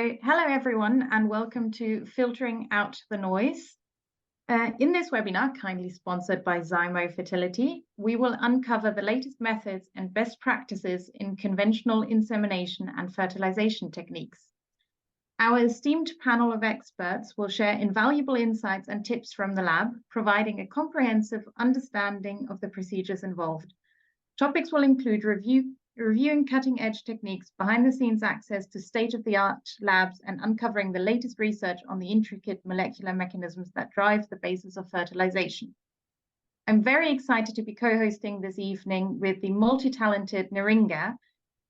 So hello everyone and welcome to Filtering Out the Noise. In this webinar, kindly sponsored by Zymo Fertility, we will uncover the latest methods and best practices in conventional insemination and fertilization techniques. Our esteemed panel of experts will share invaluable insights and tips from the lab, providing a comprehensive understanding of the procedures involved. Topics will include reviewing cutting-edge techniques, behind-the-scenes access to state-of-the-art labs, and uncovering the latest research on the intricate molecular mechanisms that drive the basis of fertilization. I'm very excited to be co-hosting this evening with the multi-talented Neringa,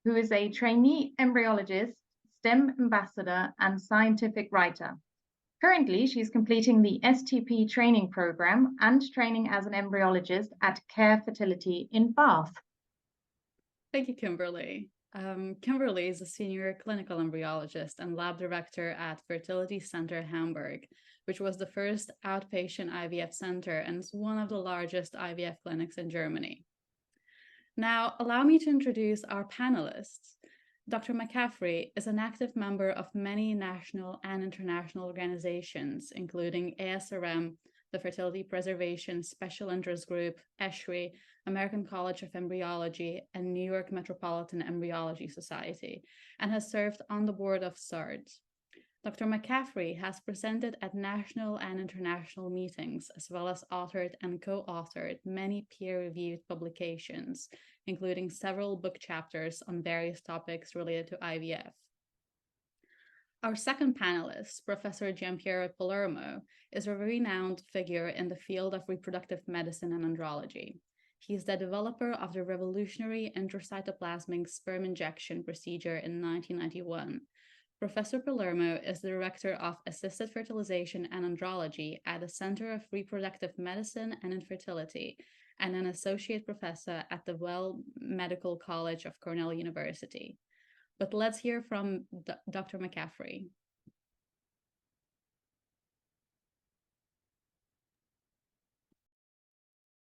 who is a trainee embryologist, STEM ambassador, and scientific writer. Currently, she's completing the STP training program and training as an embryologist at Care Fertility in Bath. Thank you, Kimberly. Kimberly is a senior clinical embryologist and lab director at Fertility Center Hamburg, which was the first outpatient IVF center and is one of the largest IVF clinics in Germany. Now, allow me to introduce our panelists. Dr. McCaffrey is an active member of many national and international organizations, including ASRM, the Fertility Preservation Special Interest Group, ESHRI, American College of Embryology, and New York Metropolitan Embryology Society, and has served on the board of SARD. Dr. McCaffrey has presented at national and international meetings, as well as authored and co-authored many peer-reviewed publications, including several book chapters on various topics related to IVF. Our second panelist, Professor Gianpiero Palermo, is a renowned figure in the field of reproductive medicine and andrology. He is the developer of the revolutionary intracytoplasmic sperm injection procedure in 1991. Professor Palermo is the director of assisted fertilization and andrology at the Center of Reproductive Medicine and Infertility, and an associate professor at the Well Medical College of Cornell University. But let's hear from Dr. McCaffrey.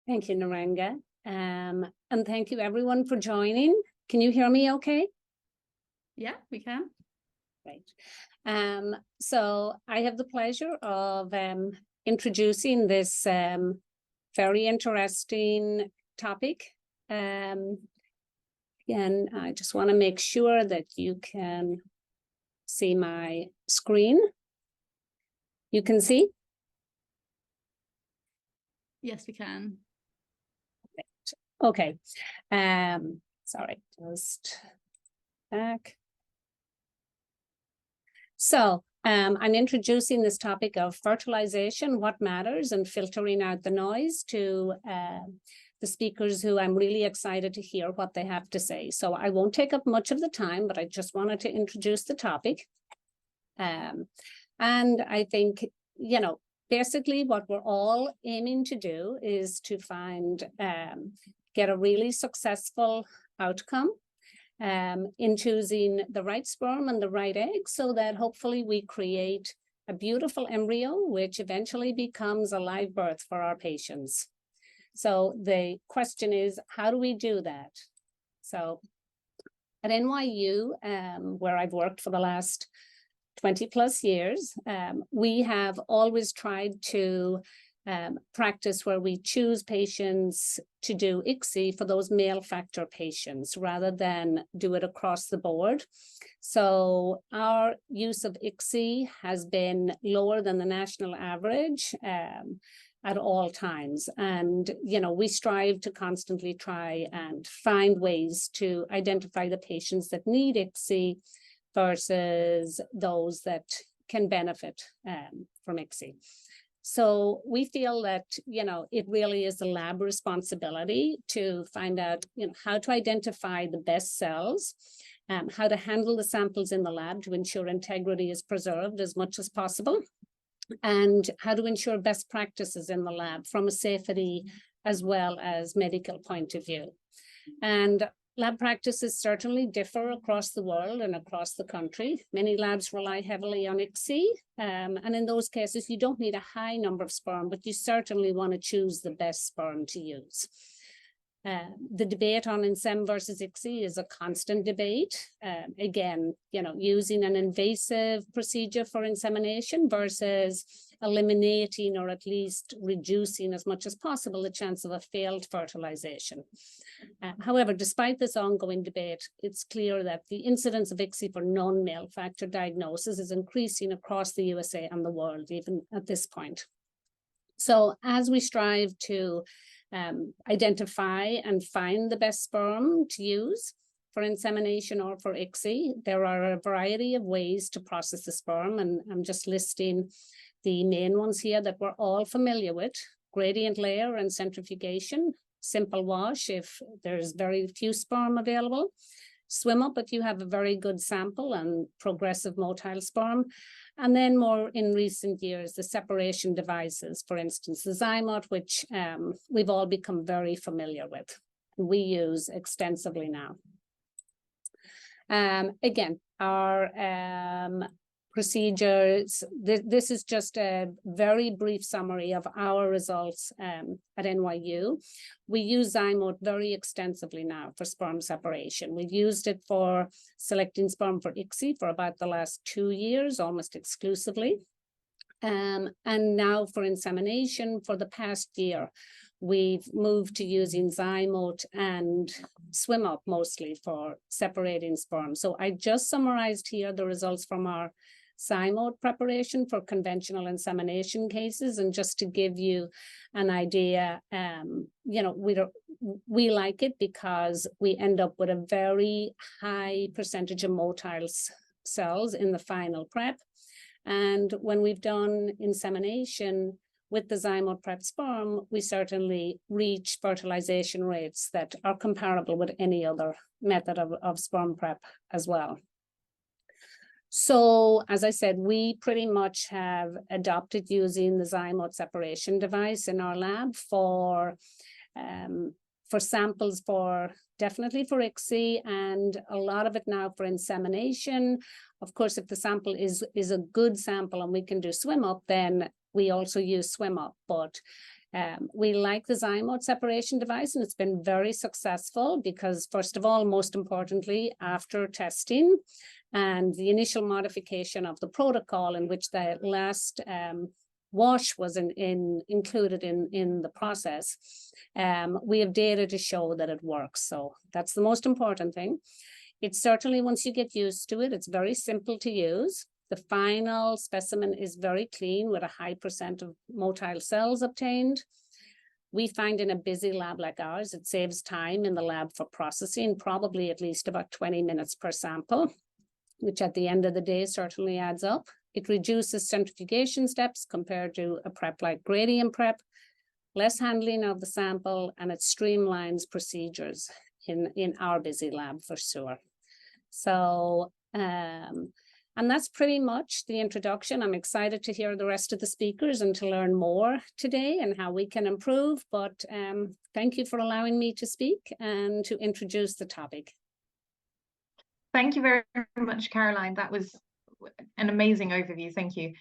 Thank you, Neringa. And thank you everyone for joining. Can you hear me okay? Yeah, we can. Great. So I have the pleasure of introducing this very interesting topic. Again, I just want to make sure that you can see my screen. You can see? Yes, we can. Okay. Sorry, just back. So I'm introducing this topic of fertilization, what matters, and filtering out the noise to the speakers who I'm really excited to hear what they have to say. So I won't take up much of the time, but I just wanted to introduce the topic. And I think, you know, basically what we're all aiming to do is to find, get a really successful outcome in choosing the right sperm and the right egg, so that hopefully we create a beautiful embryo, which eventually becomes a live birth for our patients. So the question is, how do we do that? So at NYU, where I've worked for the last 20 plus years, we have always tried to practice where we choose patients to do ICSI for those male factor patients rather than do it across the board. So our use of ICSI has been lower than the national average at all times. And, you know, we strive to constantly try and find ways to identify the patients that need ICSI versus those that can benefit from ICSI. So we feel that, you know, it really is the lab responsibility to find out, you know, how to identify the best cells, how to handle the samples in the lab to ensure integrity is preserved as much as possible, and how to ensure best practices in the lab from a safety as well as medical point of view. And lab practices certainly differ across the world and across the country. Many labs rely heavily on ICSI, and in those cases, you don't need a high number of sperm, but you certainly want to choose the best sperm to use. The debate on INSEM versus ICSI is a constant debate. Again, using an invasive procedure for insemination versus eliminating or at least reducing as much as possible the chance of a failed fertilization. However, despite this ongoing debate, it's clear that the incidence of ICSI for non-male factor diagnosis is increasing across the USA and the world, even at this point. So as we strive to identify and find the best sperm to use for insemination or for ICSI, there are a variety of ways to process the sperm, and I'm just listing the main ones here that we're all familiar with: gradient layer and centrifugation, simple wash if there's very few sperm available, swim up if you have a very good sample and progressive motile sperm, and then more in recent years, the separation devices, for instance, the Zymot, which we've all become very familiar with. We use extensively now. Again, our procedures, this is just a very brief summary of our results at NYU. We use Zymot very extensively now for sperm separation. We've used it for selecting sperm for ICSI for about the last 2 years, almost exclusively. And now for insemination for the past year, we've moved to using Zymot and swim up mostly for separating sperm. So I just summarized here the results from our Zymot preparation for conventional insemination cases, and just to give you an idea, we like it because we end up with a very high percentage of motile cells in the final prep. And when we've done insemination with the Zymot prep sperm, we certainly reach fertilization rates that are comparable with any other method of sperm prep as well. So, as I said, we pretty much have adopted using the Zymot separation device in our lab for samples definitely for ICSI, and a lot of it now for insemination. Of course, if the sample is a good sample and we can do swim up, then we also use swim up. But we like the Zymot separation device, and it's been very successful because, first of all, most importantly, after testing and the initial modification of the protocol in which the last wash was included in the process, we have data to show that it works. So that's the most important thing. It's certainly, once you get used to it, it's very simple to use. The final specimen is very clean with a high % of motile cells obtained. We find in a busy lab like ours, it saves time in the lab for processing, probably at least about 20 minutes per sample, which at the end of the day certainly adds up. It reduces centrifugation steps compared to a prep like gradient prep, less handling of the sample, and it streamlines procedures in our busy lab for sure. So, and that's pretty much the introduction. I'm excited to hear the rest of the speakers and to learn more today and how we can improve. But thank you for allowing me to speak and to introduce the topic. Thank you very much, Caroline. That was an amazing overview. Thank you.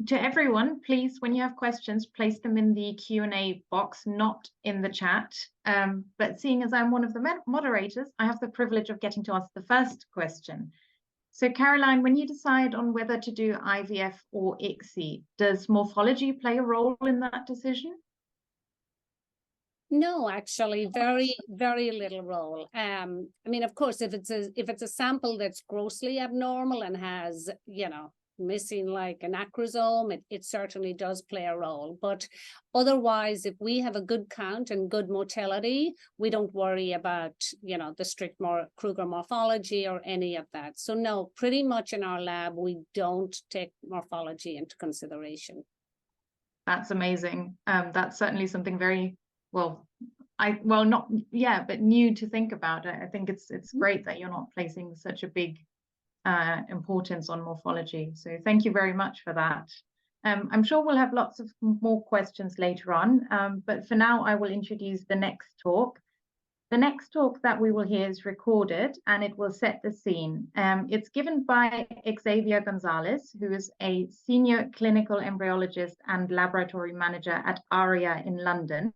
To everyone, please, when you have questions, place them in the Q&A box, not in the chat. But seeing as I'm one of the moderators, I have the privilege of getting to ask the first question. So Caroline, when you decide on whether to do IVF or ICSI, does morphology play a role in that decision? No, actually, very, very little role. I mean, of course, if it's a sample that's grossly abnormal and has, missing like an acrosome, it certainly does play a role. But otherwise, if we have a good count and good motility, we don't worry about, the strict Kruger morphology or any of that. So no, pretty much in our lab, we don't take morphology into consideration. That's amazing. That's certainly something very, but new to think about. I think it's great that you're not placing such a big importance on morphology. So thank you very much for that. I'm sure we'll have lots of more questions later on, but for now I will introduce the next talk. The next talk that we will hear is recorded and it will set the scene. It's given by Xavier Gonzalez, who is a senior clinical embryologist and laboratory manager at ARIA in London.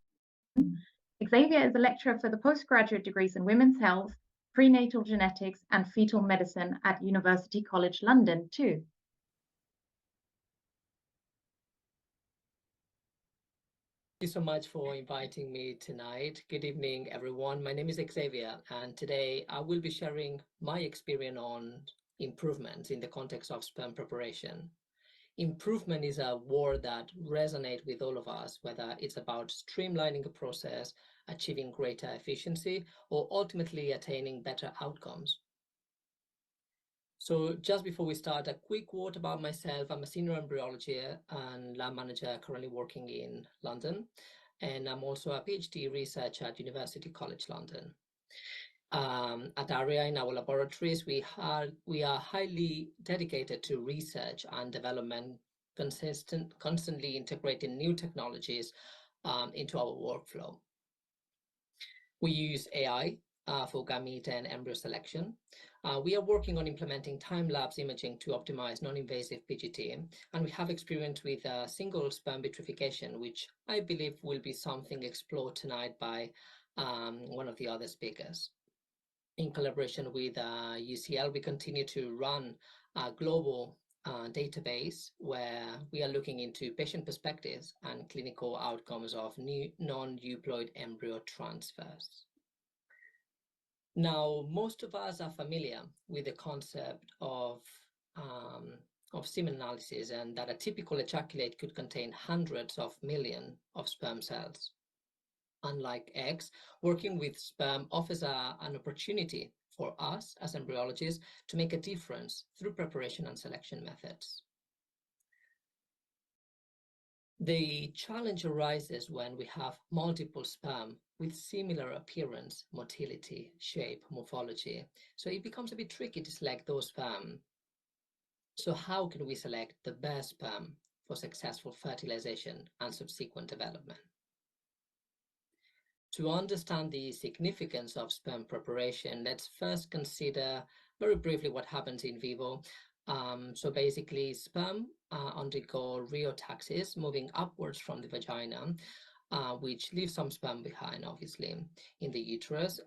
Xavier is a lecturer for the postgraduate degrees in women's health, prenatal genetics, and fetal medicine at University College London too. Thank you so much for inviting me tonight. Good evening, everyone. My name is Xavier, and today I will be sharing my experience on improvements in the context of sperm preparation. Improvement is a word that resonates with all of us, whether it's about streamlining a process, achieving greater efficiency, or ultimately attaining better outcomes. So just before we start, a quick word about myself. I'm a senior embryology and lab manager currently working in London, and I'm also a PhD researcher at University College London. At ARIA, in our laboratories, we are highly dedicated to research and development, constantly integrating new technologies into our workflow. We use AI for gamete and embryo selection. We are working on implementing time-lapse imaging to optimize non-invasive PGT, and we have experience with single sperm vitrification, which I believe will be something explored tonight by one of the other speakers. In collaboration with UCL, we continue to run a global database where we are looking into patient perspectives and clinical outcomes of new non-euploid embryo transfers. Now, most of us are familiar with the concept of semen analysis, and that a typical ejaculate could contain hundreds of millions of sperm cells. Unlike eggs, working with sperm offers an opportunity for us as embryologists to make a difference through preparation and selection methods. The challenge arises when we have multiple sperm with similar appearance, motility, shape, morphology. So it becomes a bit tricky to select those sperm. So how can we select the best sperm for successful fertilization and subsequent development? To understand the significance of sperm preparation, let's first consider very briefly what happens in vivo. So basically, sperm undergo rheotaxis, moving upwards from the vagina, which leaves some sperm behind, obviously, in the uterus.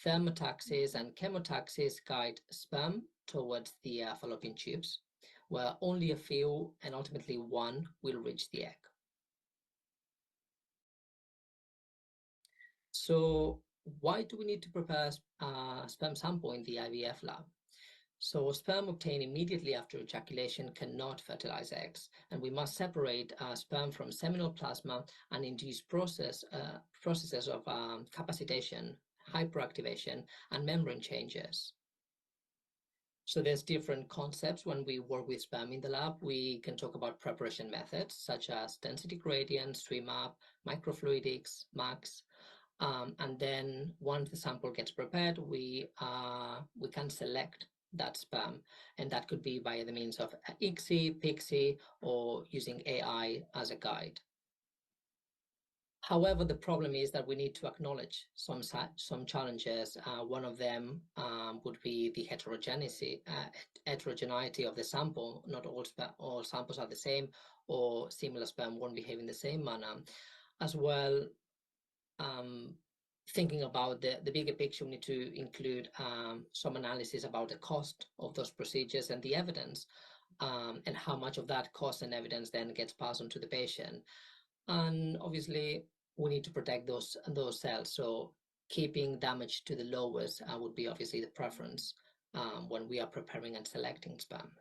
Thermotaxis and chemotaxis guide sperm towards the fallopian tubes, where only a few and ultimately one will reach the egg. So why do we need to prepare a sperm sample in the IVF lab? So sperm obtained immediately after ejaculation cannot fertilize eggs, and we must separate sperm from seminal plasma and induce processes of capacitation, hyperactivation, and membrane changes. So there's different concepts when we work with sperm in the lab. We can talk about preparation methods such as density gradient, swim up, microfluidics, MAX. And then once the sample gets prepared, we can select that sperm, and that could be by the means of ICSI, PICSI, or using AI as a guide. However, the problem is that we need to acknowledge some challenges. One of them would be the heterogeneity of the sample. Not all samples are the same, or similar sperm won't behave in the same manner. As well, thinking about the bigger picture, we need to include some analysis about the cost of those procedures and the evidence, and how much of that cost and evidence then gets passed on to the patient. And obviously, we need to protect those cells. So keeping damage to the lowest would be obviously the preference when we are preparing and selecting sperm.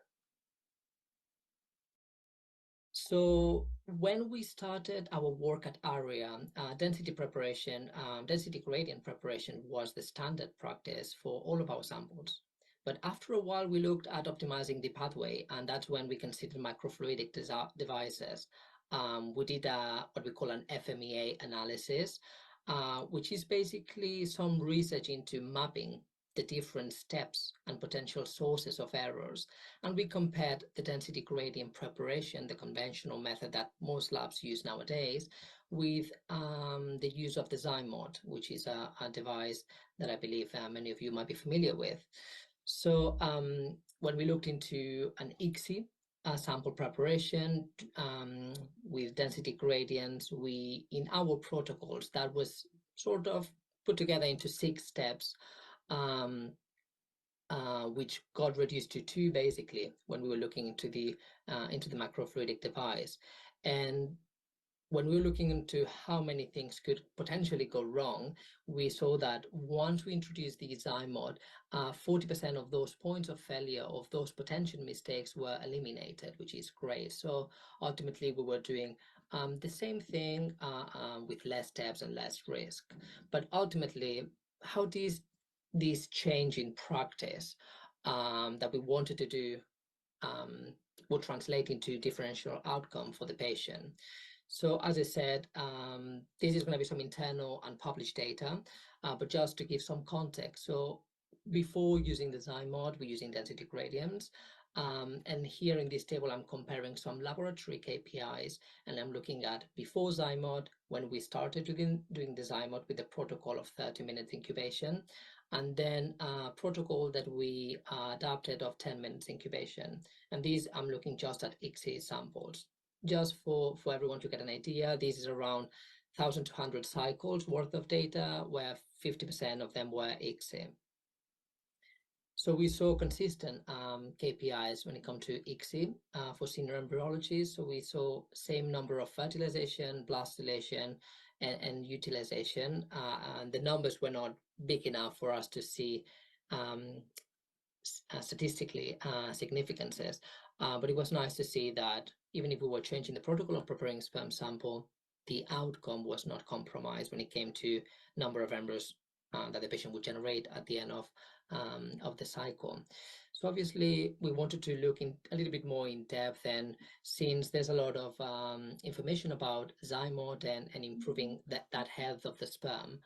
So when we started our work at ARIA, density gradient preparation was the standard practice for all of our samples. But after a while, we looked at optimizing the pathway, and that's when we considered microfluidic devices. We did what we call an FMEA analysis, which is basically some research into mapping the different steps and potential sources of errors. And we compared the density gradient preparation, the conventional method that most labs use nowadays, with the use of the Zyme, which is a device that I believe many of you might be familiar with. So when we looked into an ICSI sample preparation with density gradients. In our protocols, that was sort of put together into 6 steps, which got reduced to 2 basically when we were looking into the macrofluidic device. And when we were looking into how many things could potentially go wrong, we saw that once we introduced the Zymod, 40% of those points of failure, of those potential mistakes, were eliminated, which is great. So ultimately, we were doing the same thing with less steps and less risk. But ultimately, how these change in practice that we wanted to do will translate into differential outcome for the patient. So as I said, this is going to be some internal unpublished data, but just to give some context. So before using the Zymod, we're using density gradients. And here in this table, I'm comparing some laboratory KPIs, and I'm looking at before Zymod, when we started doing the Zymod with a protocol of 30 minutes incubation, and then a protocol that we adapted of 10 minutes incubation. And these, I'm looking just at ICSI samples. Just for everyone to get an idea, this is around 1,200 cycles worth of data, where 50% of them were ICSI. So we saw consistent KPIs when it comes to ICSI for senior embryology. So we saw same number of fertilization, blastulation, and utilization. And the numbers were not big enough for us to see statistically significances. But it was nice to see that even if we were changing the protocol of preparing sperm sample, the outcome was not compromised when it came to number of embryos that the patient would generate at the end of the cycle. So obviously, we wanted to look in a little bit more in depth, and since there's a lot of information about Zymod and improving that health of the sperm,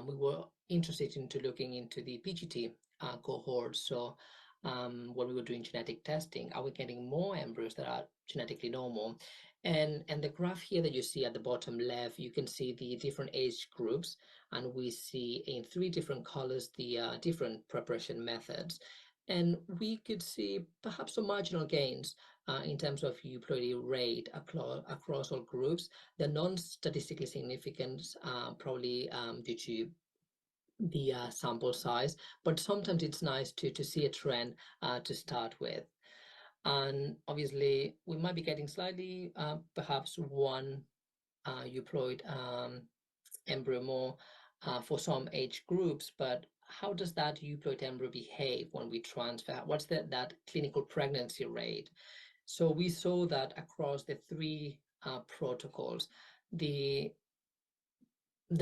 we were interested into looking into the PGT cohort. So when we were doing genetic testing, are we getting more embryos that are genetically normal? And the graph here that you see at the bottom left, you can see the different age groups, and we see in 3 different colors the different preparation methods. And we could see perhaps some marginal gains in terms of euploidy rate across all groups. The non-statistically significant, probably due to the sample size, but sometimes it's nice to see a trend to start with. And obviously, we might be getting slightly, perhaps 1 euploid embryo more for some age groups, but how does that euploid embryo behave when we transfer? What's that clinical pregnancy rate? So we saw that across the 3 protocols, the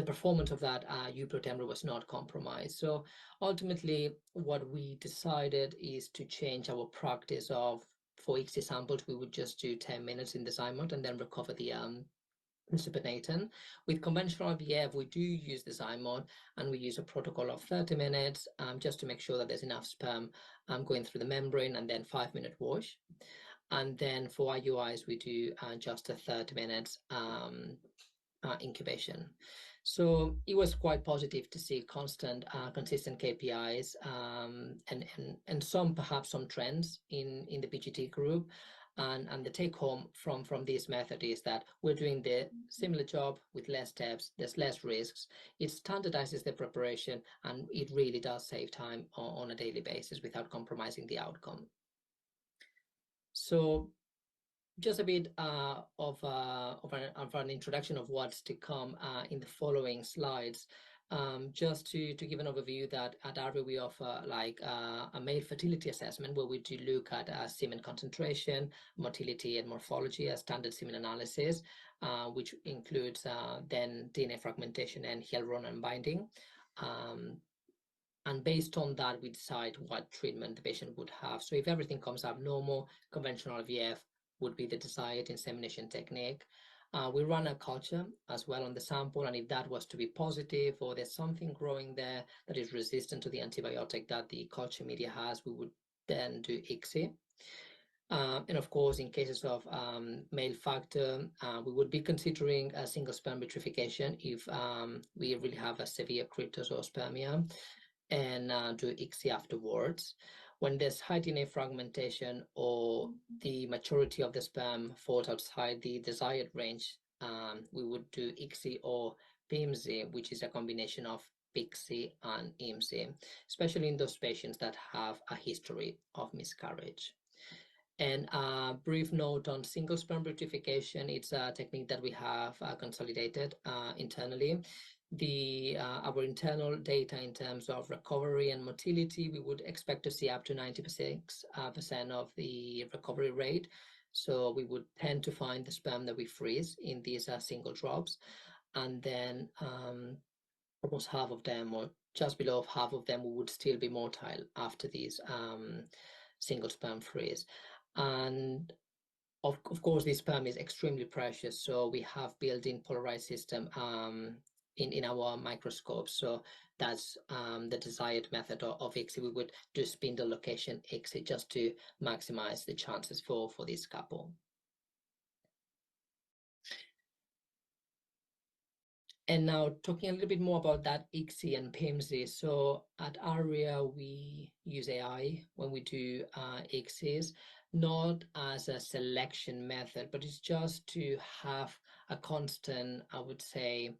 performance of that euploid embryo was not compromised. So ultimately, what we decided is to change our practice of, for ICSI samples, we would just do 10 minutes in the Zymod and then recover the supernatant. With conventional IVF, we do use the Zymod, and we use a protocol of 30 minutes just to make sure that there's enough sperm going through the membrane, and then 5-minute wash. And then for IUIs, we do just a 30 minutes incubation. So it was quite positive to see consistent KPIs and some perhaps some trends in the PGT group. And the take home from this method is that we're doing the similar job with less steps, there's less risks, it standardizes the preparation, and it really does save time on a daily basis without compromising the outcome. So just a bit of an introduction of what's to come in the following slides. Just to give an overview that at ARVI we offer like a male fertility assessment where we do look at semen concentration, motility, and morphology as standard semen analysis, which includes then DNA fragmentation and hyaluronan binding. And based on that, we decide what treatment the patient would have. So if everything comes up normal, conventional IVF would be the desired insemination technique. We run a culture as well on the sample, and if that was to be positive or there's something growing there that is resistant to the antibiotic that the culture media has, we would then do ICSI. And of course, in cases of male factor, we would be considering a single sperm vitrification if we really have a severe cryptozoospermia, and do ICSI afterwards. when there's high DNA fragmentation or the maturity of the sperm falls outside the desired range, we would do ICSI or PIMSI, which is a combination of PICSI and IMSI, especially in those patients that have a history of miscarriage. And a brief note on single sperm vitrification. It's a technique that we have consolidated internally. Our internal data in terms of recovery and motility, we would expect to see up to 96% of the recovery rate. So we would tend to find the sperm that we freeze in these single drops, and then almost half of them, or just below half of them, would still be motile after these single sperm freeze. And of course, this sperm is extremely precious, so we have built-in polarized system in our microscope. So that's the desired method of ICSI. We would do spindle location ICSI just to maximize the chances for this couple. And now talking a little bit more about that ICSI and PIMSI. So at ARIA, we use AI when we do ICSIs, not as a selection method, but it's just to have a constant, I would say,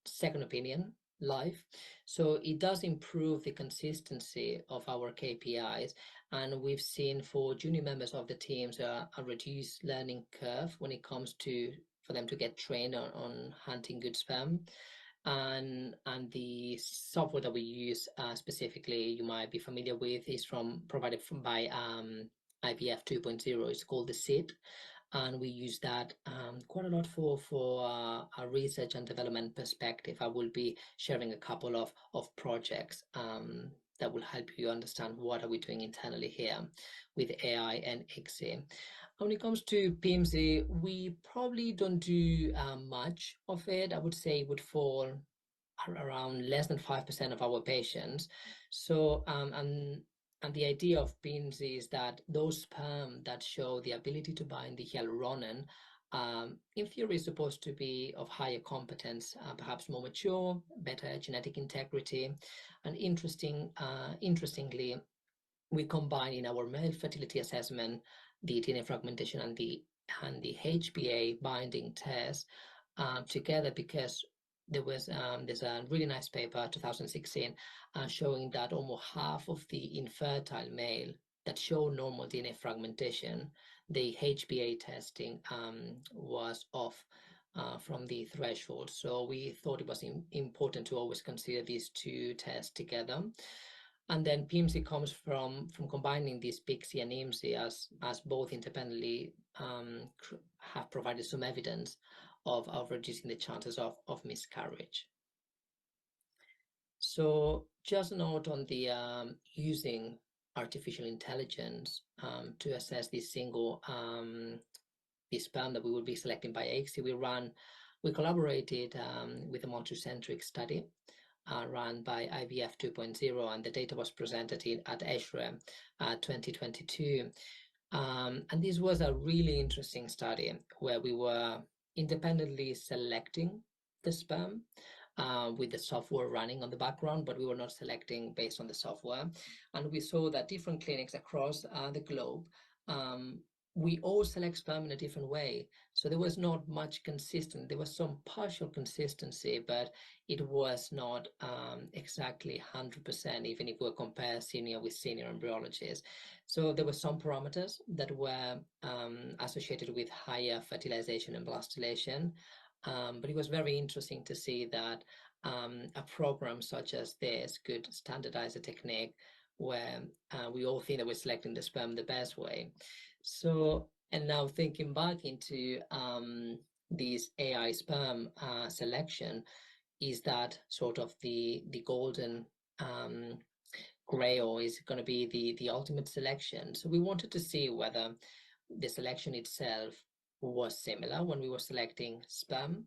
second opinion live. So it does improve the consistency of our KPIs. And we've seen for junior members of the teams a reduced learning curve when it comes to for them to get trained on hunting good sperm. And the software that we use specifically, you might be familiar with, is provided by IVF 2.0. It's called the SID, and we use that quite a lot for a research and development perspective. I will be sharing a couple of projects that will help you understand what are we doing internally here with AI and ICSI. When it comes to PIMSI, we probably don't do much of it. I would say it would fall around less than 5% of our patients. So, and the idea of PIMSI is that those sperm that show the ability to bind the hyaluronan, in theory, is supposed to be of higher competence, perhaps more mature, better genetic integrity. And interestingly, we combine in our male fertility assessment the DNA fragmentation and the HBA binding test together, because there's a really nice paper 2016 showing that almost half of the infertile male that show normal DNA fragmentation, the HBA testing was off from the threshold. So we thought it was important to always consider these two tests together. And then PIMSI comes from combining these PICSI and IMSI as both independently have provided some evidence of reducing the chances of miscarriage. So just a note on the using artificial intelligence to assess this single this sperm that we will be selecting by ICSI. We collaborated with a multicentric study run by IVF 2.0, and the data was presented at ESHRE 2022. And this was a really interesting study where we were independently selecting the sperm with the software running on the background, but we were not selecting based on the software. And we saw that different clinics across the globe, we all select sperm in a different way. So there was not much consistent. There was some partial consistency, but it was not exactly 100%, even if we compare senior with senior embryologists. So there were some parameters that were associated with higher fertilization and blastulation. But it was very interesting to see that a program such as this could standardize a technique where we all think that we're selecting the sperm the best way. So, and now thinking back into these AI sperm selection, is that sort of the golden grail is going to be the ultimate selection. So we wanted to see whether the selection itself was similar when we were selecting sperm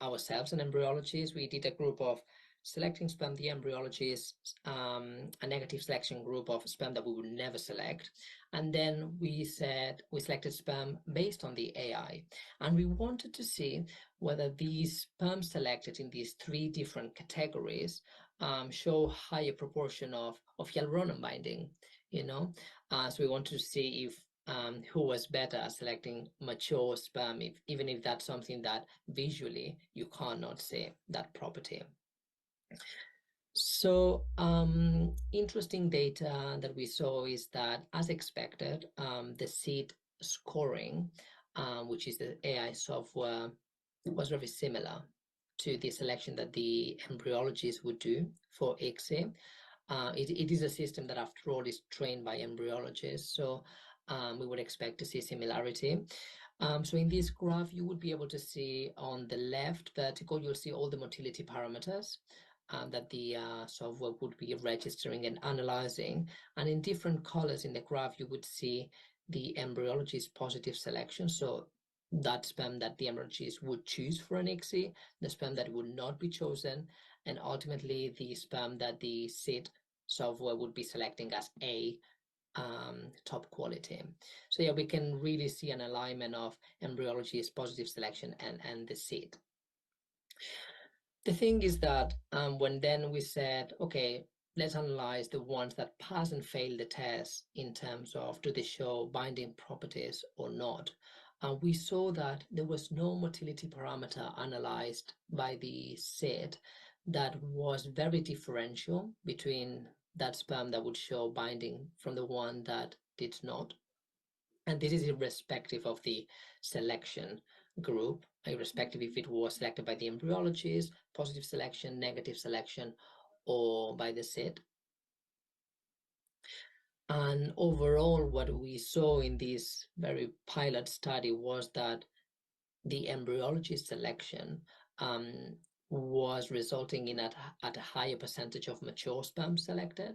ourselves and embryologists. We did a group of selecting sperm, the embryologists, a negative selection group of sperm that we would never select. And then we selected sperm based on the AI. And we wanted to see whether these sperm selected in these three different categories show higher proportion of hyaluronan binding, so we want to see if who was better at selecting mature sperm, even if that's something that visually you cannot say that property. So interesting data that we saw is that, as expected, the seed scoring, which is the AI software, was very similar to the selection that the embryologists would do for ICSI. It is a system that, after all, is trained by embryologists, so we would expect to see similarity. So in this graph, you would be able to see on the left vertical, you'll see all the motility parameters that the software would be registering and analyzing. And in different colors in the graph, you would see the embryologist positive selection. So that sperm that the embryologist would choose for an ICSI, the sperm that would not be chosen, and ultimately the sperm that the seed software would be selecting as A, top quality. So yeah, we can really see an alignment of embryologist positive selection and the seed. The thing is that when then we said, okay, let's analyze the ones that pass and fail the test in terms of do they show binding properties or not, we saw that there was no motility parameter analyzed by the seed that was very differential between that sperm that would show binding from the one that did not. And this is irrespective of the selection group, irrespective if it was selected by the embryologist, positive selection, negative selection, or by the seed. And overall, what we saw in this very pilot study was that the embryologist selection was resulting in at a higher percentage of mature sperm selected.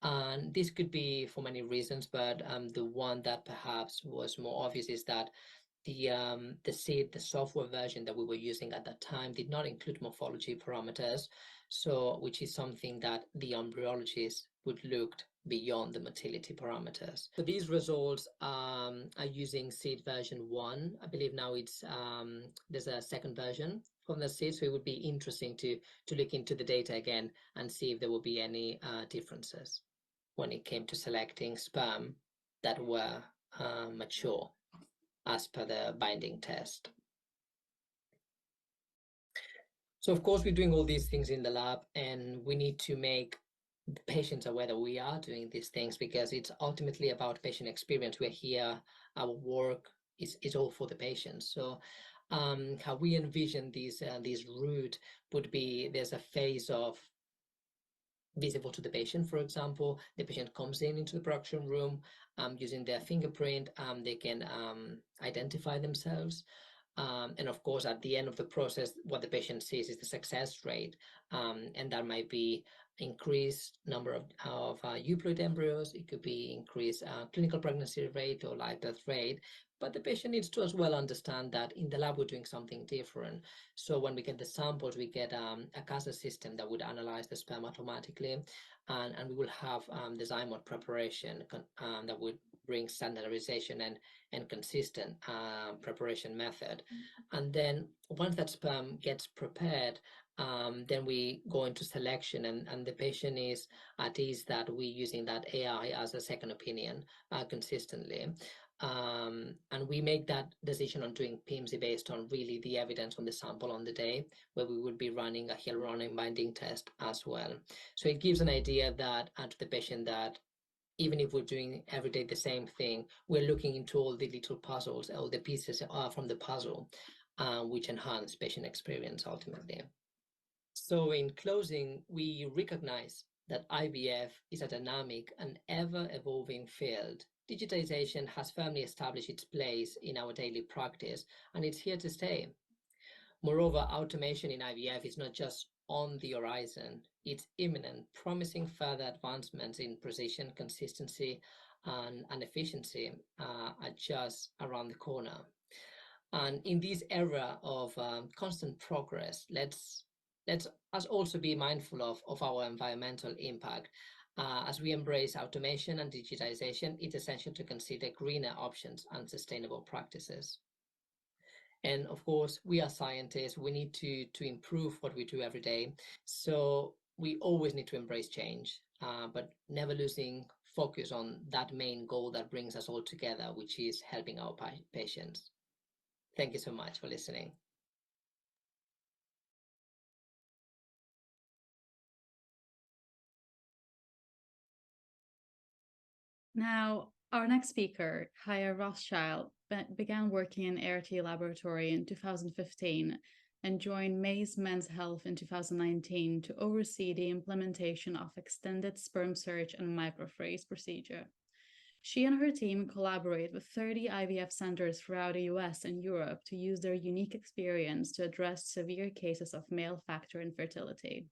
And this could be for many reasons, but the one that perhaps was more obvious is that the seed, the software version that we were using at that time, did not include morphology parameters, so which is something that the embryologist would look beyond the motility parameters. So these results are using seed version 1. I believe now it's there's a second version from the seed, so it would be interesting to look into the data again and see if there will be any differences when it came to selecting sperm that were mature as per the binding test. So of course, we're doing all these things in the lab, and we need to make the patients aware that we are doing these things, because it's ultimately about patient experience. We're here, our work is all for the patients. So how we envision this route would be, there's a phase of visible to the patient. For example, the patient comes into the production room using their fingerprint, they can identify themselves. And of course, at the end of the process, what the patient sees is the success rate, and that might be increased number of euploid embryos. It could be increased clinical pregnancy rate or live birth rate. But the patient needs to as well understand that in the lab we're doing something different. So when we get the samples, we get a CASA system that would analyze the sperm automatically, and we will have the zymote preparation that would bring standardization and consistent preparation method. And then once that sperm gets prepared, then we go into selection, and the patient is at ease that we're using that AI as a second opinion consistently. And we make that decision on doing PIMSI based on really the evidence on the sample on the day, where we would be running a hyaluronan binding test as well. So it gives an idea that to the patient that even if we're doing every day the same thing, we're looking into all the little puzzles, all the pieces from the puzzle, which enhance patient experience ultimately. So in closing, we recognize that IVF is a dynamic and ever-evolving field. Digitization has firmly established its place in our daily practice, and it's here to stay. Moreover, automation in IVF is not just on the horizon, it's imminent, promising further advancements in precision, consistency, and efficiency are just around the corner. And in this era of constant progress, let's us also be mindful of our environmental impact. As we embrace automation and digitization, it's essential to consider greener options and sustainable practices. And of course, we are scientists, we need to improve what we do every day. So we always need to embrace change, but never losing focus on that main goal that brings us all together, which is helping our patients. Thank you so much for listening. Now, our next speaker, Chaya Rothschild, began working in ART laboratory in 2015 and joined Maze Men's Health in 2019 to oversee the implementation of extended sperm search and microfreeze procedure. She and her team collaborate with 30 IVF centers throughout the US and Europe to use their unique experience to address severe cases of male factor infertility.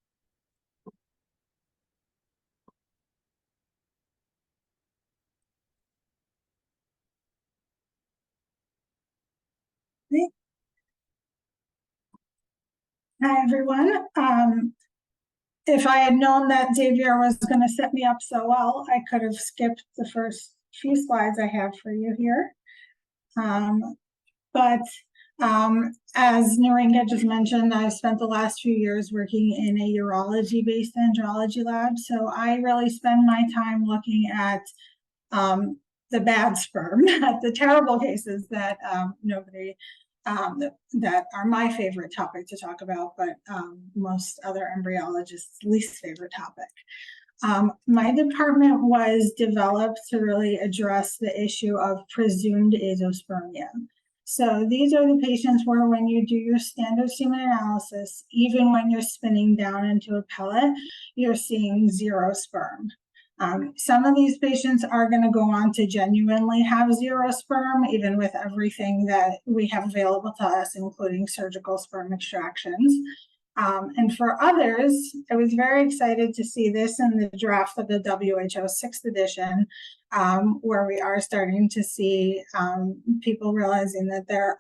Hi, everyone. If I had known that Xavier was going to set me up so well, I could have skipped the first few slides I have for you here. As Neringa just mentioned, I've spent the last few years working in a urology-based andrology lab. So I really spend my time looking at the bad sperm, the terrible cases that that are my favorite topic to talk about, but most other embryologists' least favorite topic. My department was developed to really address the issue of presumed azoospermia. So these are the patients where when you do your standard semen analysis, even when you're spinning down into a pellet, you're seeing 0 sperm. Some of these patients are going to go on to genuinely have 0 sperm, even with everything that we have available to us, including surgical sperm extractions. And for others, I was very excited to see this in the draft of the WHO 6th edition, where we are starting to see people realizing that there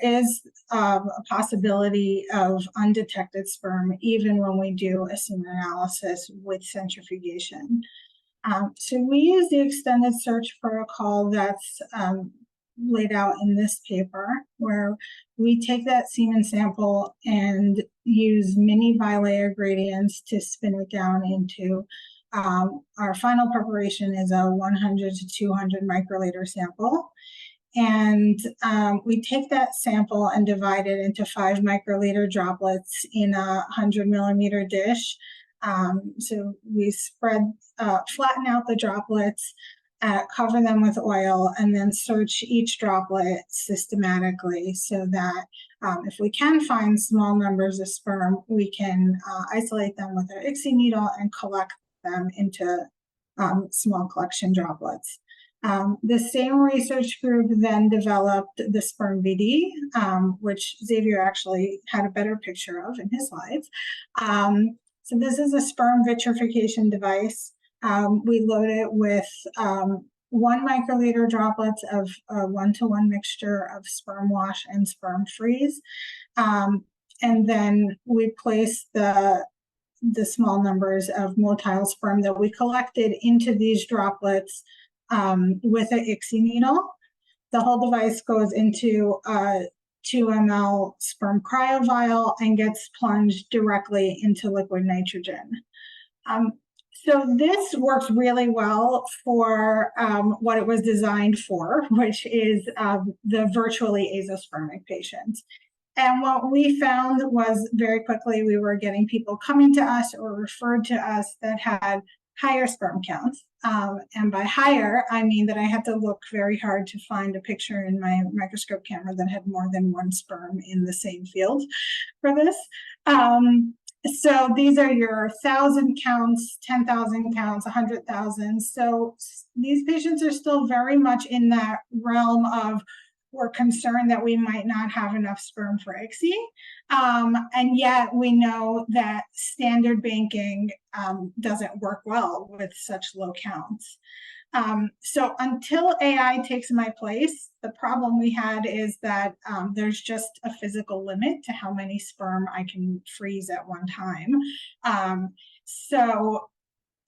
is a possibility of undetected sperm, even when we do a semen analysis with centrifugation. So we use the extended search protocol that's laid out in this paper, where we take that semen sample and use mini bilayer gradients to spin it down into our final preparation is a 100 to 200 microliter sample. And we take that sample and divide it into 5 microliter droplets in a 100 millimeter dish. So we flatten out the droplets, cover them with oil, and then search each droplet systematically so that if we can find small numbers of sperm, we can isolate them with our ICSI needle and collect them into small collection droplets. The same research group then developed the Sperm VD, which Xavier actually had a better picture of in his slides. So this is a sperm vitrification device. We load it with 1 microliter droplets of a 1-to-1 mixture of sperm wash and sperm freeze. And then we place the small numbers of motile sperm that we collected into these droplets with an ICSI needle. The whole device goes into a 2 ml sperm cryovial and gets plunged directly into liquid nitrogen. So this works really well for what it was designed for, which is the virtually azoospermic patients. And what we found was very quickly we were getting people coming to us or referred to us that had higher sperm counts. And by higher, I mean that I had to look very hard to find a picture in my microscope camera that had more than 1 sperm in the same field for this. So these are your 1,000 counts, 10,000 counts, 100,000. So these patients are still very much in that realm of we're concerned that we might not have enough sperm for ICSI. And yet we know that standard banking doesn't work well with such low counts. So until AI takes my place, the problem we had is that there's just a physical limit to how many sperm I can freeze at one time. So,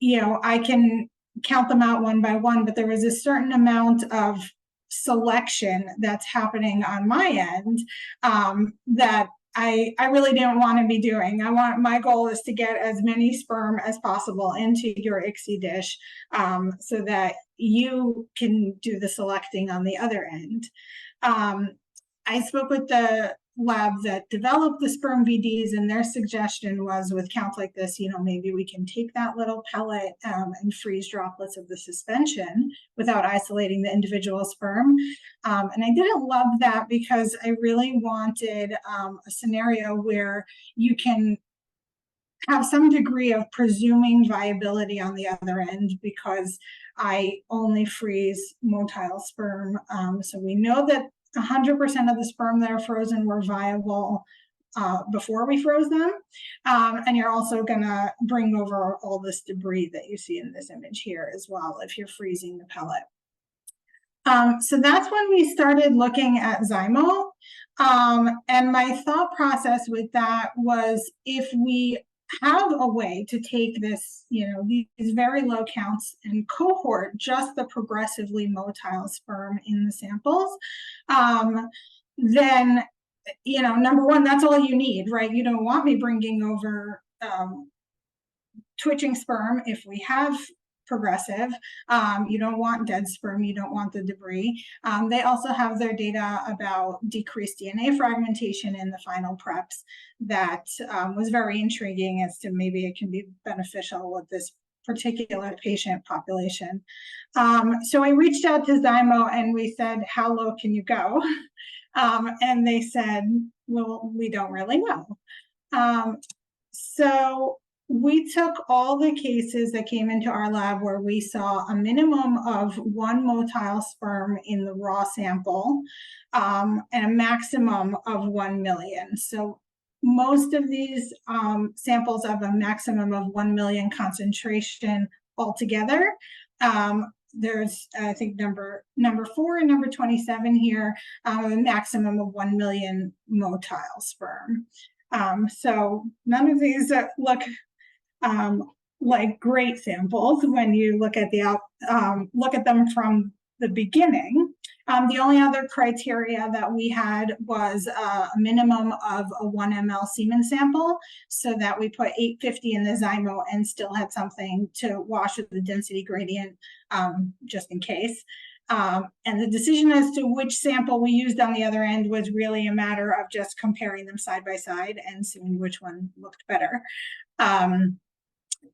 you know, I can count them out one by one, but there was a certain amount of selection that's happening on my end that I really didn't want to be doing. My goal is to get as many sperm as possible into your ICSI dish, so that you can do the selecting on the other end. I spoke with the lab that developed the sperm VDs, and their suggestion was, with counts like this, maybe we can take that little pellet and freeze droplets of the suspension without isolating the individual sperm. And I didn't love that, because I really wanted a scenario where you can have some degree of presuming viability on the other end, because I only freeze motile sperm. So we know that 100% of the sperm that are frozen were viable before we froze them. And you're also gonna bring over all this debris that you see in this image here as well, if you're freezing the pellet. So that's when we started looking at Zymo. And my thought process with that was, if we have a way to take this, these very low counts, and cohort just the progressively motile sperm in the samples, then, number one, that's all you need, right? You don't want me bringing over twitching sperm if we have progressive. You don't want dead sperm, you don't want the debris. They also have their data about decreased DNA fragmentation in the final preps that was very intriguing as to maybe it can be beneficial with this particular patient population. So I reached out to Zymo and we said, how low can you go? And they said, well, we don't really know. So we took all the cases that came into our lab where we saw a minimum of 1 motile sperm in the raw sample, and a maximum of 1 million. So most of these samples have a maximum of 1 million concentration altogether. There's, I think, number 4 and number 27 here, a maximum of 1 million motile sperm. So none of these look like great samples when you look at them from the beginning. The only other criteria that we had was a minimum of a 1 ml semen sample, so that we put 850 in the Zymo and still had something to wash with the density gradient, just in case. And the decision as to which sample we used on the other end was really a matter of just comparing them side by side and seeing which one looked better.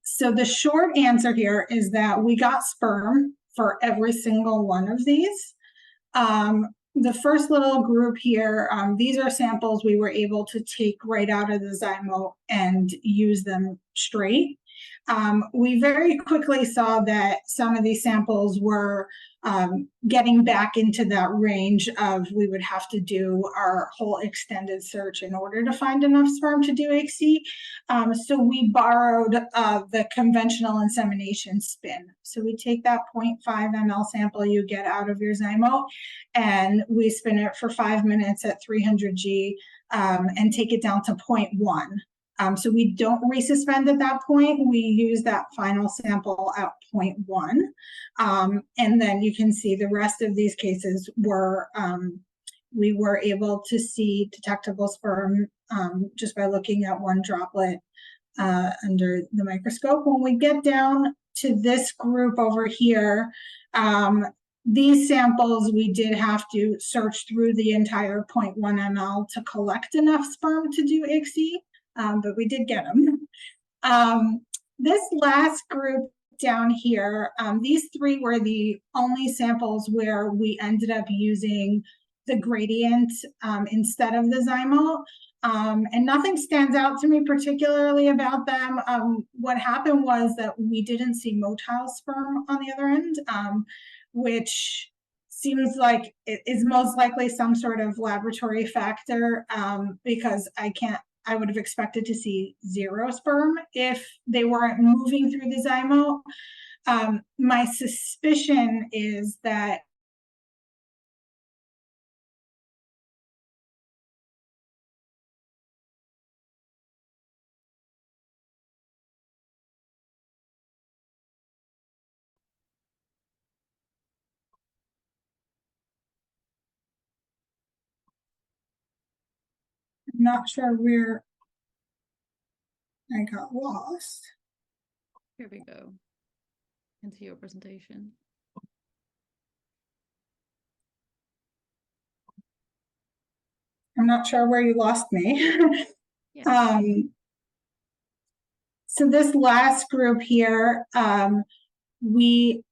So the short answer here is that we got sperm for every single one of these. The first little group here, these are samples we were able to take right out of the Zymo and use them straight. We very quickly saw that some of these samples were getting back into that range of, we would have to do our whole extended search in order to find enough sperm to do ICSI. So we borrowed the conventional insemination spin. So we take that 0.5 ml sample you get out of your Zymo, and we spin it for 5 minutes at 300 G and take it down to 0.1. So we don't resuspend at that point. We use that final sample at 0.1. And then you can see the rest of these cases were, we were able to see detectable sperm just by looking at one droplet under the microscope. When we get down to this group over here, these samples, we did have to search through the entire 0.1 ml to collect enough sperm to do ICSI. But we did get them. This last group down here, these 3 were the only samples where we ended up using the gradient instead of the Zymo. And nothing stands out to me particularly about them. What happened was that we didn't see motile sperm on the other end, which seems like it is most likely some sort of laboratory factor, because I would have expected to see 0 sperm if they weren't moving through the Zymo. My suspicion is that not sure where I got lost. Here we go. Into your presentation. I'm not sure where you lost me. Yeah. So this last group here, we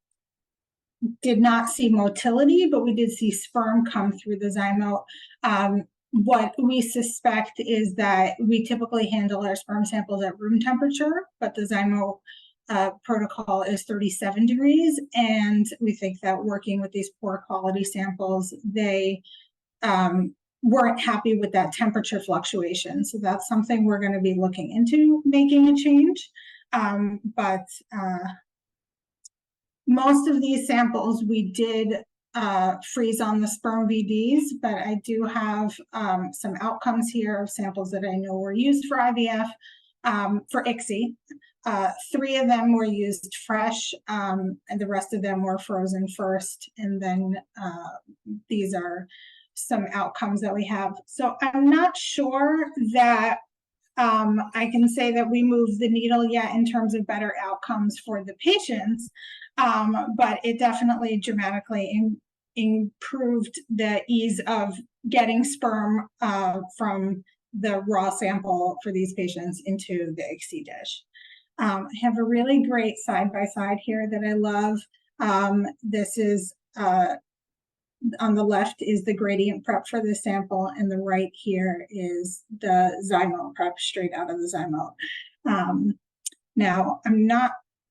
did not see motility, but we did see sperm come through the zygote. What we suspect is that we typically handle our sperm samples at room temperature, but the zygote protocol is 37 degrees. And we think that working with these poor quality samples, they weren't happy with that temperature fluctuation. So that's something we're going to be looking into making a change. But most of these samples we did freeze on the sperm VDs, but I do have some outcomes here of samples that I know were used for IVF, for ICSI. 3 of them were used fresh, and the rest of them were frozen first. And then these are some outcomes that we have. So I'm not sure that I can say that we moved the needle yet in terms of better outcomes for the patients, but it definitely dramatically improved the ease of getting sperm from the raw sample for these patients into the ICSI dish. I have a really great side-by-side here that I love. This is on the left is the gradient prep for the sample, and the right here is the zygote prep straight out of the zygote. Now,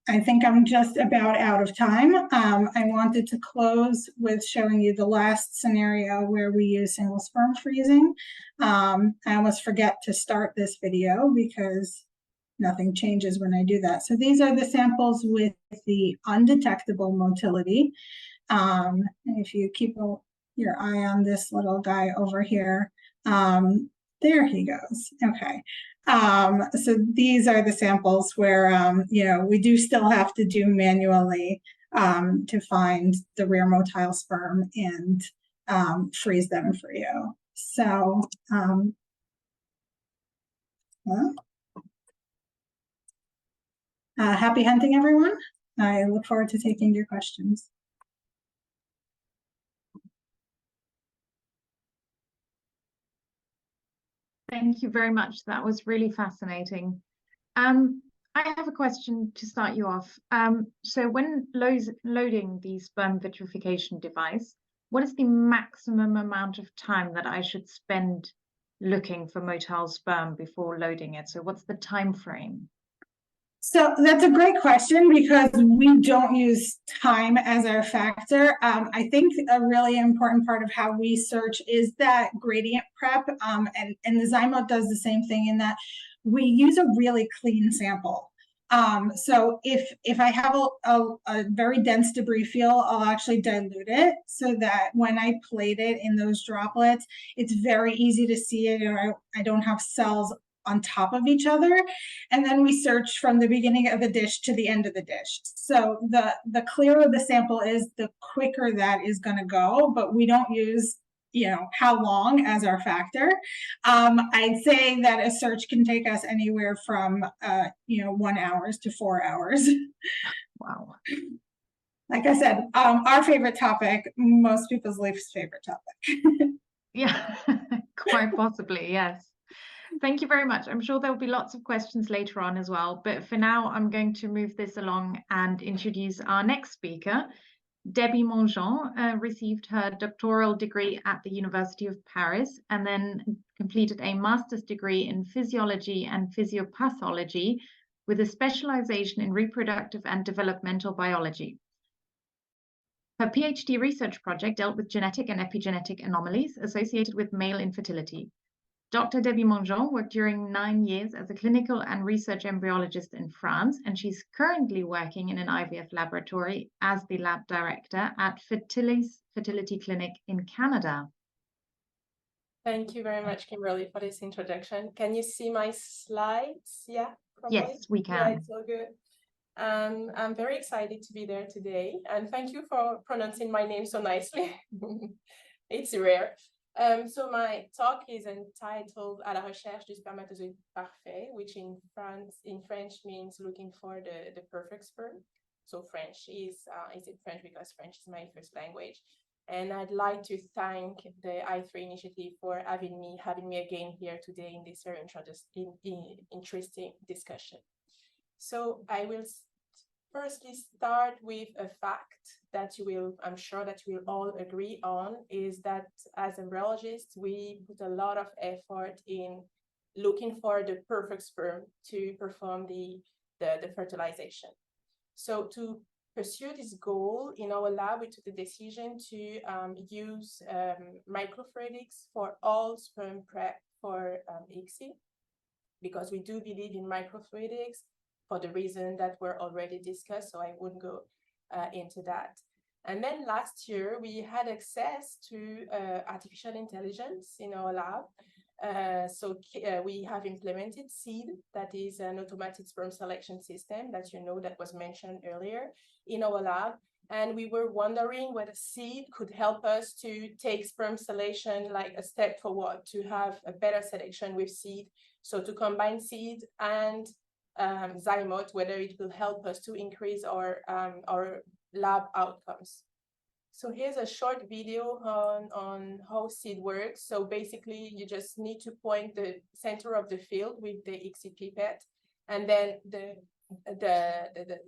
I think I'm just about out of time. I wanted to close with showing you the last scenario where we use single sperm freezing. I almost forget to start this video because nothing changes when I do that. So these are the samples with the undetectable motility. And if you keep your eye on this little guy over here, there he goes. Okay. So these are the samples where, we do still have to do manually to find the rare motile sperm and freeze them for you. So, happy hunting, everyone. I look forward to taking your questions. Thank you very much. That was really fascinating. I have a question to start you off. So when loading the sperm vitrification device, what is the maximum amount of time that I should spend looking for motile sperm before loading it? So what's the time frame? So that's a great question because we don't use time as our factor. I think a really important part of how we search is that gradient prep, and the zygote does the same thing in that we use a really clean sample. So if I have a very dense debris field, I'll actually dilute it so that when I plate it in those droplets, it's very easy to see it, or I don't have cells on top of each other. And then we search from the beginning of the dish to the end of the dish. So the clearer the sample is, the quicker that is going to go, but we don't use how long as our factor. I'd say that a search can take us anywhere from 1 hour to 4 hours. Wow. Like I said, our favorite topic, most people's least favorite topic. Yeah, quite possibly, yes. Thank you very much. I'm sure there'll be lots of questions later on as well, but for now, I'm going to move this along and introduce our next speaker. Debbie Montjean received her doctoral degree at the University of Paris and then completed a master's degree in physiology and physiopathology with a specialization in reproductive and developmental biology. Her PhD research project dealt with genetic and epigenetic anomalies associated with male infertility. Dr. Debbie Montjean worked during 9 years as a clinical and research embryologist in France, and she's currently working in an IVF laboratory as the lab director at Fertility Clinic in Canada. Thank you very much, Kimberly, for this introduction. Can you see my slides? Yeah, probably. Yes, we can. Yeah, it's all good. I'm very excited to be there today, and thank you for pronouncing my name so nicely. It's rare. So my talk is entitled "À la recherche du spermatozoïde parfait," which in French means looking for the perfect sperm. So French is in French because French is my first language. And I'd like to thank the I3 initiative for having me again here today in this very interesting discussion. So I will firstly start with a fact that I'm sure that you will all agree on, is that as embryologists, we put a lot of effort in looking for the perfect sperm to perform the fertilization. So to pursue this goal in our lab, we took the decision to use microfluidics for all sperm prep for ICSI, because we do believe in microfluidics for the reason that were already discussed, so I wouldn't go into that. And then last year, we had access to artificial intelligence in our lab. So we have implemented SEED, that is an automated sperm selection system that that was mentioned earlier in our lab. And we were wondering whether SEED could help us to take sperm selection like a step forward, to have a better selection with SEED. So to combine SEED and Zymote, whether it will help us to increase our lab outcomes. So here's a short video on how SEED works. So basically, you just need to point the center of the field with the ICSI pipette, and then the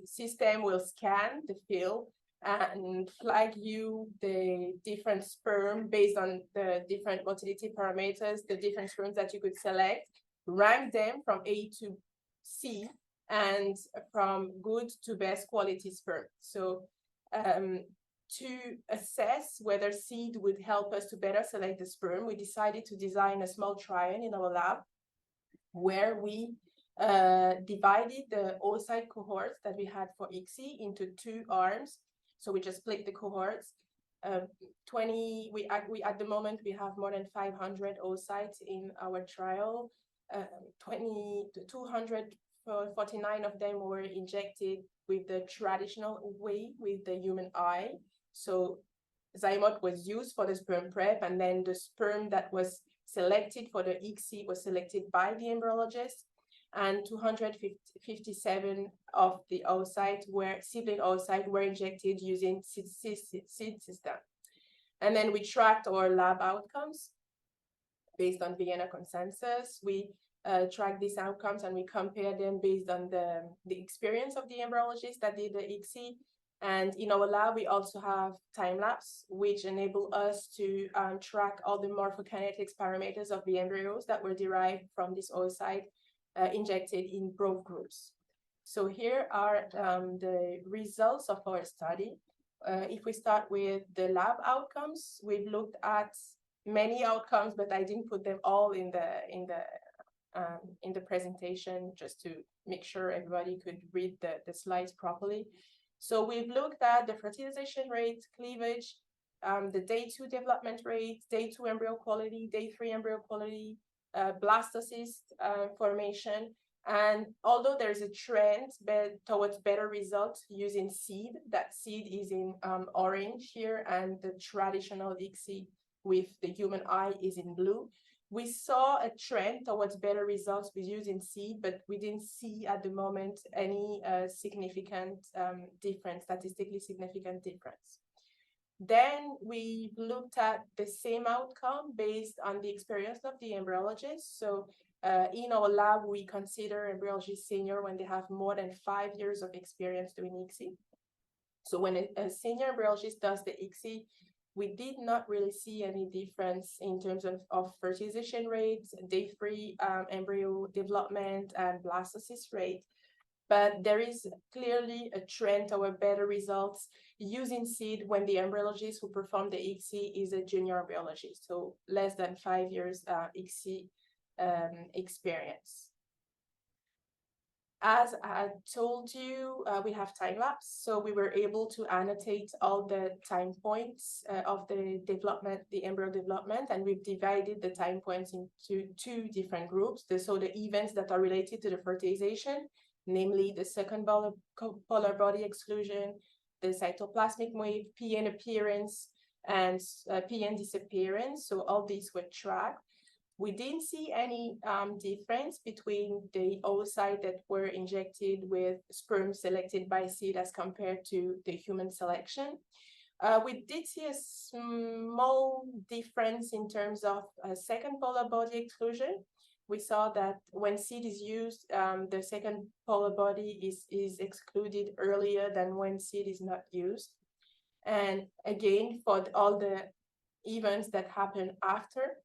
system will scan the field and flag you the different sperm based on the different motility parameters, the different sperms that you could select, rank them from A to C, and from good to best quality sperm. So to assess whether SEED would help us to better select the sperm, we decided to design a small trial in our lab where we divided the oocyte cohorts that we had for ICSI into 2 arms. So we just split the cohorts. At the moment we have more than 500 oocytes in our trial. 249 of them were injected with the traditional way with the human eye. So Zymote was used for the sperm prep, and then the sperm that was selected for the ICSI was selected by the embryologist, and 257 of the oocytes sibling oocytes were injected using SEED system. And then we tracked our lab outcomes based on Vienna consensus. We track these outcomes and we compare them based on the experience of the embryologist that did the ICSI. And in our lab, we also have time-lapse, which enable us to track all the morphokinetics parameters of the embryos that were derived from this oocyte injected in both groups. So here are the results of our study. If we start with the lab outcomes, we've looked at many outcomes, but I didn't put them all in the presentation just to make sure everybody could read the slides properly. So we've looked at the fertilization rate, cleavage, the day 2 development rate, day 2 embryo quality, day 3 embryo quality, blastocyst formation. And although there's a trend towards better results using SEED, that SEED is in orange here, and the traditional ICSI with the human eye is in blue. We saw a trend towards better results with using SEED, but we didn't see at the moment any significant difference, statistically significant difference. Then we looked at the same outcome based on the experience of the embryologist. So in our lab, we consider embryologists senior when they have more than 5 years of experience doing ICSI. So when a senior embryologist does the ICSI, we did not really see any difference in terms of fertilization rates, day 3 embryo development, and blastocyst rate. But there is clearly a trend toward better results using SEED when the embryologist who performed the ICSI is a junior embryologist, so less than 5 years ICSI experience. As I told you, we have time lapse, so we were able to annotate all the time points of the development, the embryo development, and we've divided the time points into 2 different groups. So the events that are related to the fertilization, namely the second polar body exclusion, the cytoplasmic wave, PN appearance, and PN disappearance. So all these were tracked. We didn't see any difference between the oocytes that were injected with sperm selected by seed as compared to the human selection. We did see a small difference in terms of second polar body exclusion. We saw that when seed is used, the second polar body is excluded earlier than when seed is not used. And again, for all the events that happen after,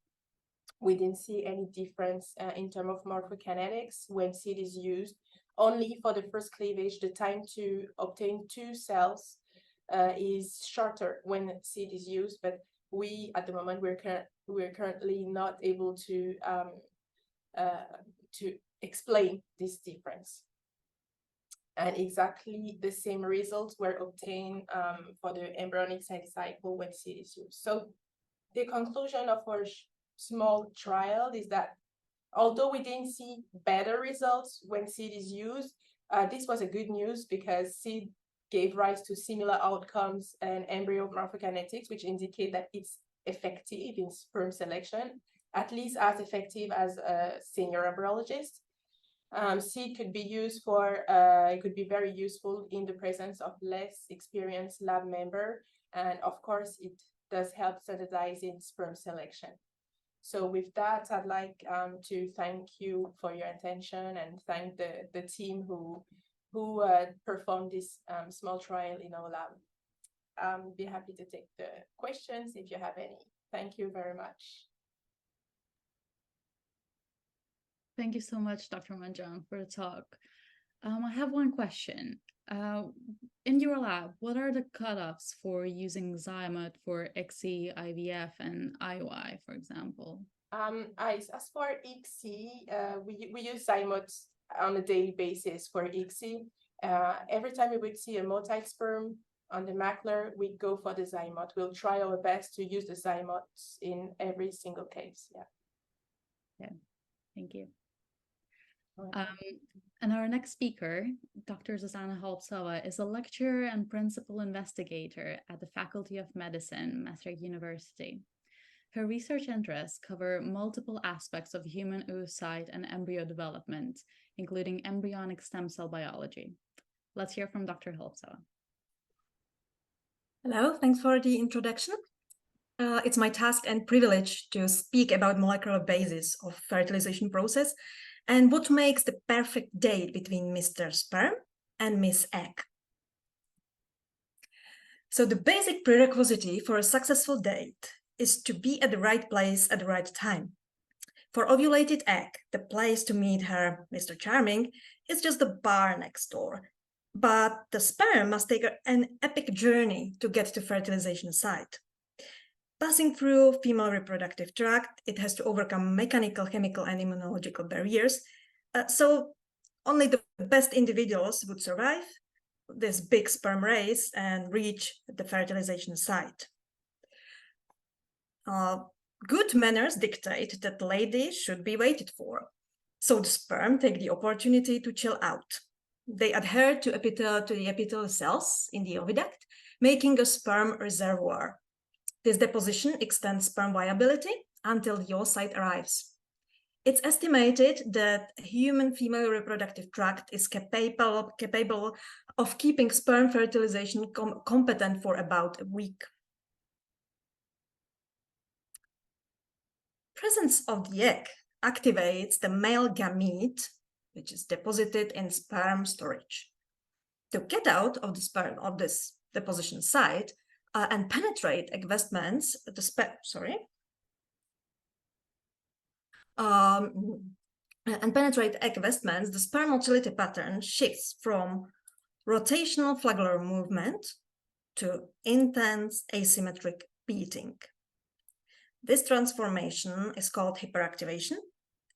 we didn't see any difference in terms of morphokinetics when seed is used. Only for the first cleavage, the time to obtain 2 cells is shorter when seed is used, but we, at the moment, we're currently not able to explain this difference. And exactly the same results were obtained for the embryonic cycle when seed is used. So the conclusion of our small trial is that although we didn't see better results when seed is used, this was a good news because seed gave rise to similar outcomes in embryo morphokinetics, which indicate that it's effective in sperm selection, at least as effective as a senior embryologist. Seed could be used for, it could be very useful in the presence of less experienced lab member. And of course, it does help standardizing sperm selection. So with that, I'd like to thank you for your attention and thank the team who performed this small trial in our lab. Be happy to take the questions if you have any. Thank you very much. Thank you so much, Dr. Montjean, for the talk. I have one question. In your lab, what are the cutoffs for using Zymote for ICSI, IVF, and IUI, for example? As for ICSI, we use Zymote on a daily basis for ICSI. Every time we would see a motile sperm on the macula, we go for the Zymote. We'll try our best to use the Zymote in every single case. Yeah. Thank you. And our next speaker, Dr. Zuzana Holubcová, is a lecturer and principal investigator at the Faculty of Medicine, Maastricht University. Her research interests cover multiple aspects of human oocyte and embryo development, including embryonic stem cell biology. Let's hear from Dr. Holubcová. Hello, thanks for the introduction. It's my task and privilege to speak about molecular basis of fertilization process and what makes the perfect date between Mr. Sperm and Miss Egg. So the basic prerequisite for a successful date is to be at the right place at the right time. For ovulated egg, the place to meet her Mr. Charming is just the bar next door. But the sperm must take an epic journey to get to fertilization site. Passing through female reproductive tract, it has to overcome mechanical, chemical, and immunological barriers. So only the best individuals would survive this big sperm race and reach the fertilization site. Good manners dictate that ladies should be waited for. So the sperm take the opportunity to chill out. They adhere to the epithelial cells in the oviduct, making a sperm reservoir. This deposition extends sperm viability until the oocyte arrives. It's estimated that human female reproductive tract is capable of keeping sperm fertilization competent for about a week. Presence of the egg activates the male gamete, which is deposited in sperm storage. To get out of the sperm of this deposition site and penetrate egg vestments, the sperm motility pattern shifts from rotational flagellar movement to intense asymmetric beating. This transformation is called hyperactivation,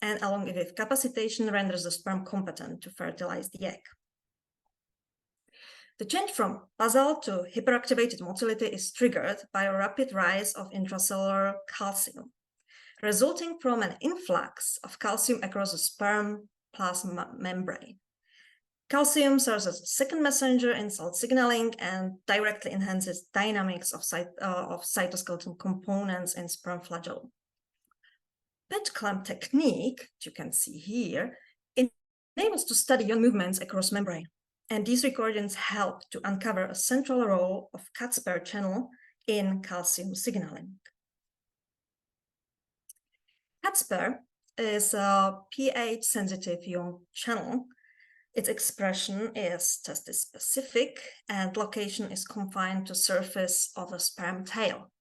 and along with capacitation renders the sperm competent to fertilize the egg. The change from basal to hyperactivated motility is triggered by a rapid rise of intracellular calcium, resulting from an influx of calcium across the sperm plasma membrane. Calcium serves as a second messenger in cell signaling and directly enhances dynamics of cytoskeleton components in sperm flagellum. PET clamp technique, which you can see here, enables to study ion movements across membrane. And these recordings help to uncover a central role of Cat-Sperm channel in calcium signaling. Cat-Sperm is a pH-sensitive ion channel. Its expression is testis-specific and location is confined to surface of the sperm tail.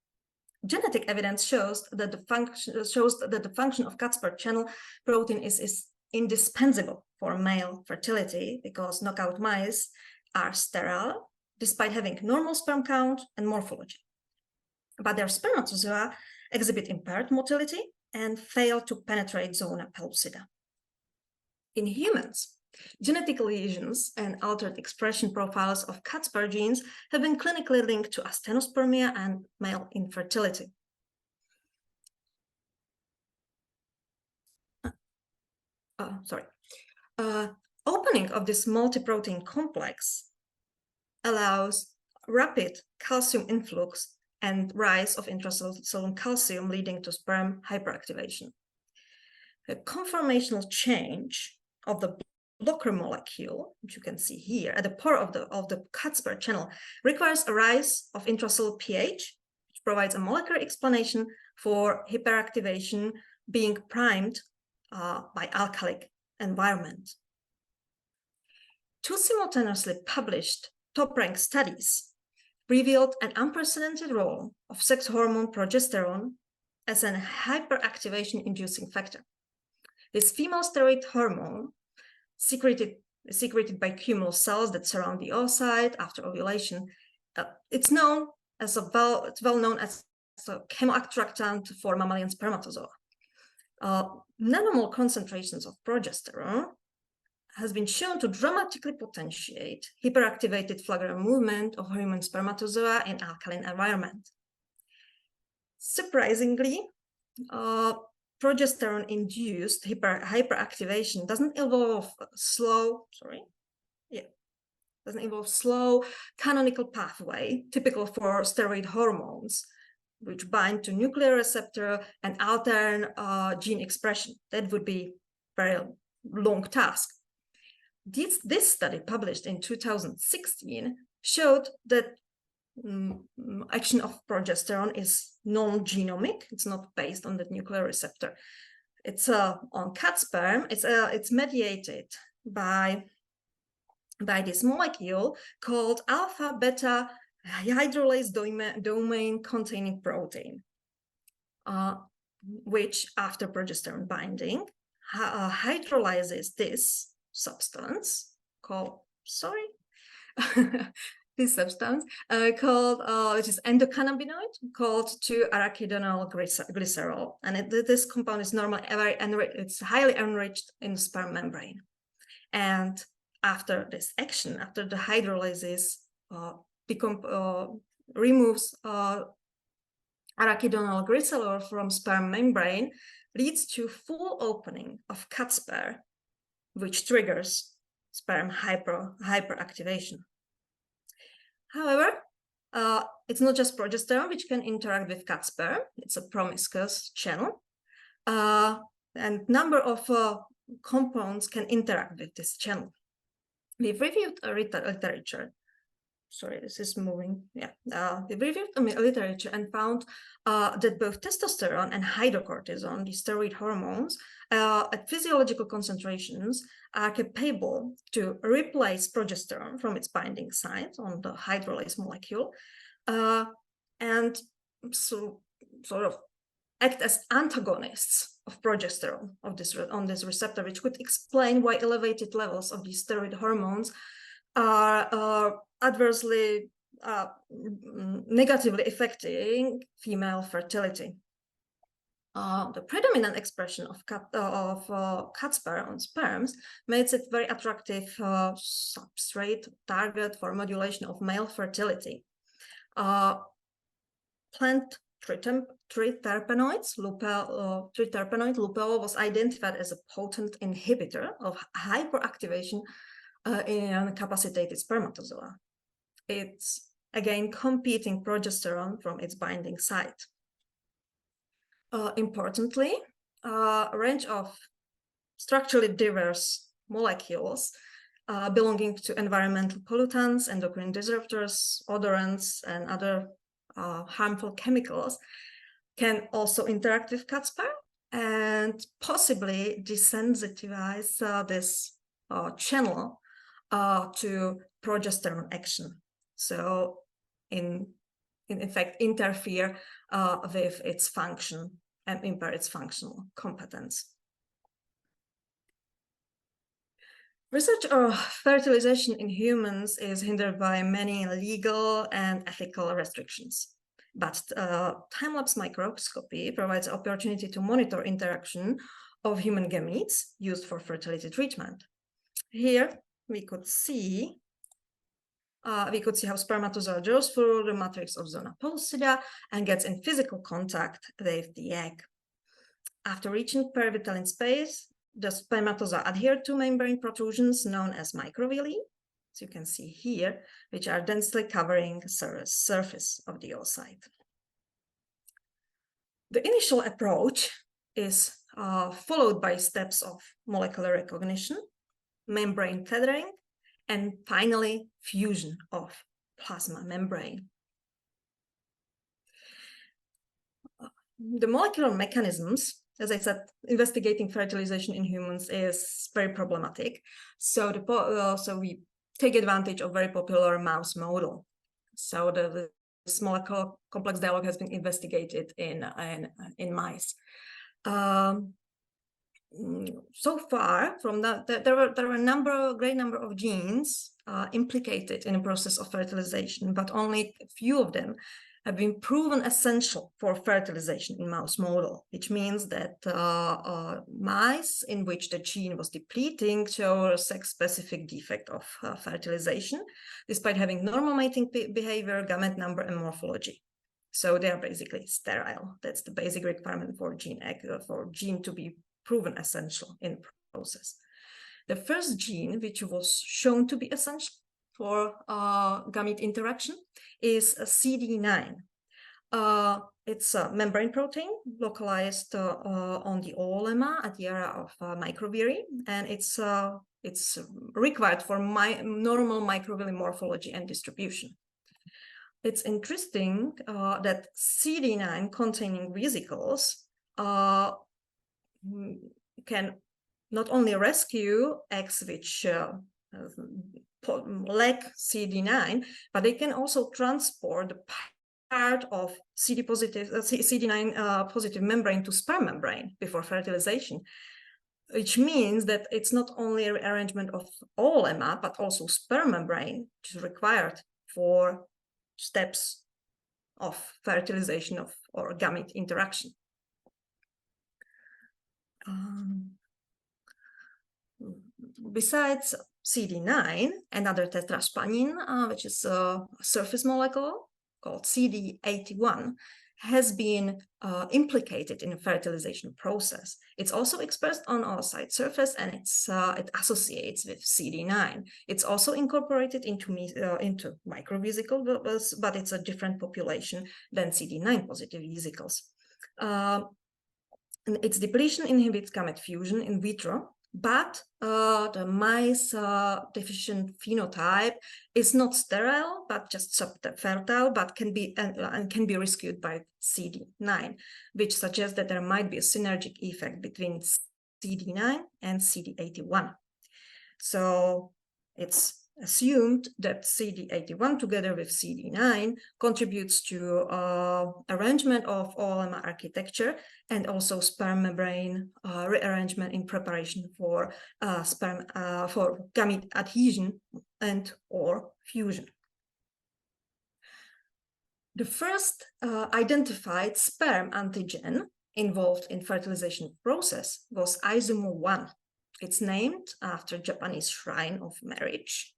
Genetic evidence shows that the function of Cat-Sperm channel protein is indispensable for male fertility because knockout mice are sterile despite having normal sperm count and morphology. But their spermatozoa exhibit impaired motility and fail to penetrate zona pellucida. In humans, genetic lesions and altered expression profiles of Cat-Sperm genes have been clinically linked to astenospermia and male infertility. Opening of this multi-protein complex allows rapid calcium influx and rise of intracellular calcium, leading to sperm hyperactivation. A conformational change of the blocker molecule, which you can see here at the pore of the Cat-Sperm channel, requires a rise of intracellular pH, which provides a molecular explanation for hyperactivation being primed by alkalic environment. Two simultaneously published top-ranked studies revealed an unprecedented role of sex hormone progesterone as an hyperactivation-inducing factor. This female steroid hormone, secreted by cumulus cells that surround the oocyte after ovulation, it's well known as a chemoattractant for mammalian spermatozoa. Nanomole concentrations of progesterone has been shown to dramatically potentiate hyperactivated flagellum movement of human spermatozoa in alkaline environment. Surprisingly, progesterone-induced hyperactivation doesn't involve slow canonical pathway typical for steroid hormones, which bind to nuclear receptor and alter gene expression. That would be a very long task. This study, published in 2016, showed that action of progesterone is non-genomic. It's not based on the nuclear receptor. It's on Cat-Sperm. It's mediated by this molecule called alpha-beta hydrolase domain containing protein, which after progesterone binding hydrolyzes this substance called which is endocannabinoid called 2-arachidonyl glycerol, and this compound is normally it's highly enriched in the sperm membrane. And after this action, after the hydrolysis removes arachidonyl glycerol from sperm membrane, leads to full opening of Cat-Sperm, which triggers sperm hyperactivation. However, it's not just progesterone which can interact with Cat-Sperm. It's a promiscuous channel, and number of compounds can interact with this channel. We've reviewed literature. Sorry, this is moving. Yeah, we reviewed literature and found that both testosterone and hydrocortisone, the steroid hormones, at physiological concentrations are capable to replace progesterone from its binding site on the hydrolase molecule, and so sort of act as antagonists of progesterone on this receptor, which could explain why elevated levels of these steroid hormones are adversely negatively affecting female fertility. The predominant expression of Cat-Sperm on sperms makes it very attractive substrate target for modulation of male fertility. Plant triterpenoids, triterpenoid lupel was identified as a potent inhibitor of hyperactivation in incapacitated spermatozoa. It's again competing progesterone from its binding site. Importantly, a range of structurally diverse molecules belonging to environmental pollutants, endocrine disruptors, odorants, and other harmful chemicals can also interact with cat sperm and possibly desensitize this channel to progesterone action. So in fact, interfere with its function and impair its functional competence. Research of fertilization in humans is hindered by many legal and ethical restrictions, but time-lapse microscopy provides opportunity to monitor interaction of human gametes used for fertility treatment. Here we could see how spermatozoa draws through the matrix of zona pellucida and gets in physical contact with the egg. After reaching perivitellin space, the spermatozoa adhere to membrane protrusions known as microvilli, as you can see here, which are densely covering the surface of the oocyte. The initial approach is followed by steps of molecular recognition, membrane tethering, and finally fusion of plasma membrane. The molecular mechanisms, as I said, investigating fertilization in humans is very problematic. So we take advantage of very popular mouse model. So this molecular complex dialogue has been investigated in mice. So far, from that, there were a great number of genes implicated in the process of fertilization, but only a few of them have been proven essential for fertilization in mouse model, which means that mice in which the gene was depleting show a sex-specific defect of fertilization, despite having normal mating behavior, gamete number, and morphology. So they are basically sterile. That's the basic requirement for gene to be proven essential in the process. The first gene which was shown to be essential for gamete interaction is CD9. It's a membrane protein localized on the oolemma at the area of microvilli, and it's required for normal microvilli morphology and distribution. It's interesting that CD9 containing vesicles can not only rescue eggs which lack CD9, but they can also transport the part of CD9 positive membrane to sperm membrane before fertilization, which means that it's not only a rearrangement of oolemma, but also sperm membrane, which is required for steps of fertilization or gamete interaction. Besides CD9, another tetraspanin, which is a surface molecule called CD81, has been implicated in the fertilization process. It's also expressed on oocyte surface, and it associates with CD9. It's also incorporated into microvesicles, but it's a different population than CD9 positive vesicles. And its depletion inhibits gamete fusion in vitro, but the mice deficient phenotype is not sterile, but just subfertile, but can be rescued by CD9, which suggests that there might be a synergic effect between CD9 and CD81. So it's assumed that CD81 together with CD9 contributes to arrangement of oolemma architecture and also sperm membrane rearrangement in preparation for for gamete adhesion and or fusion. The first identified sperm antigen involved in fertilization process was isomo-1. It's named after Japanese shrine of marriage.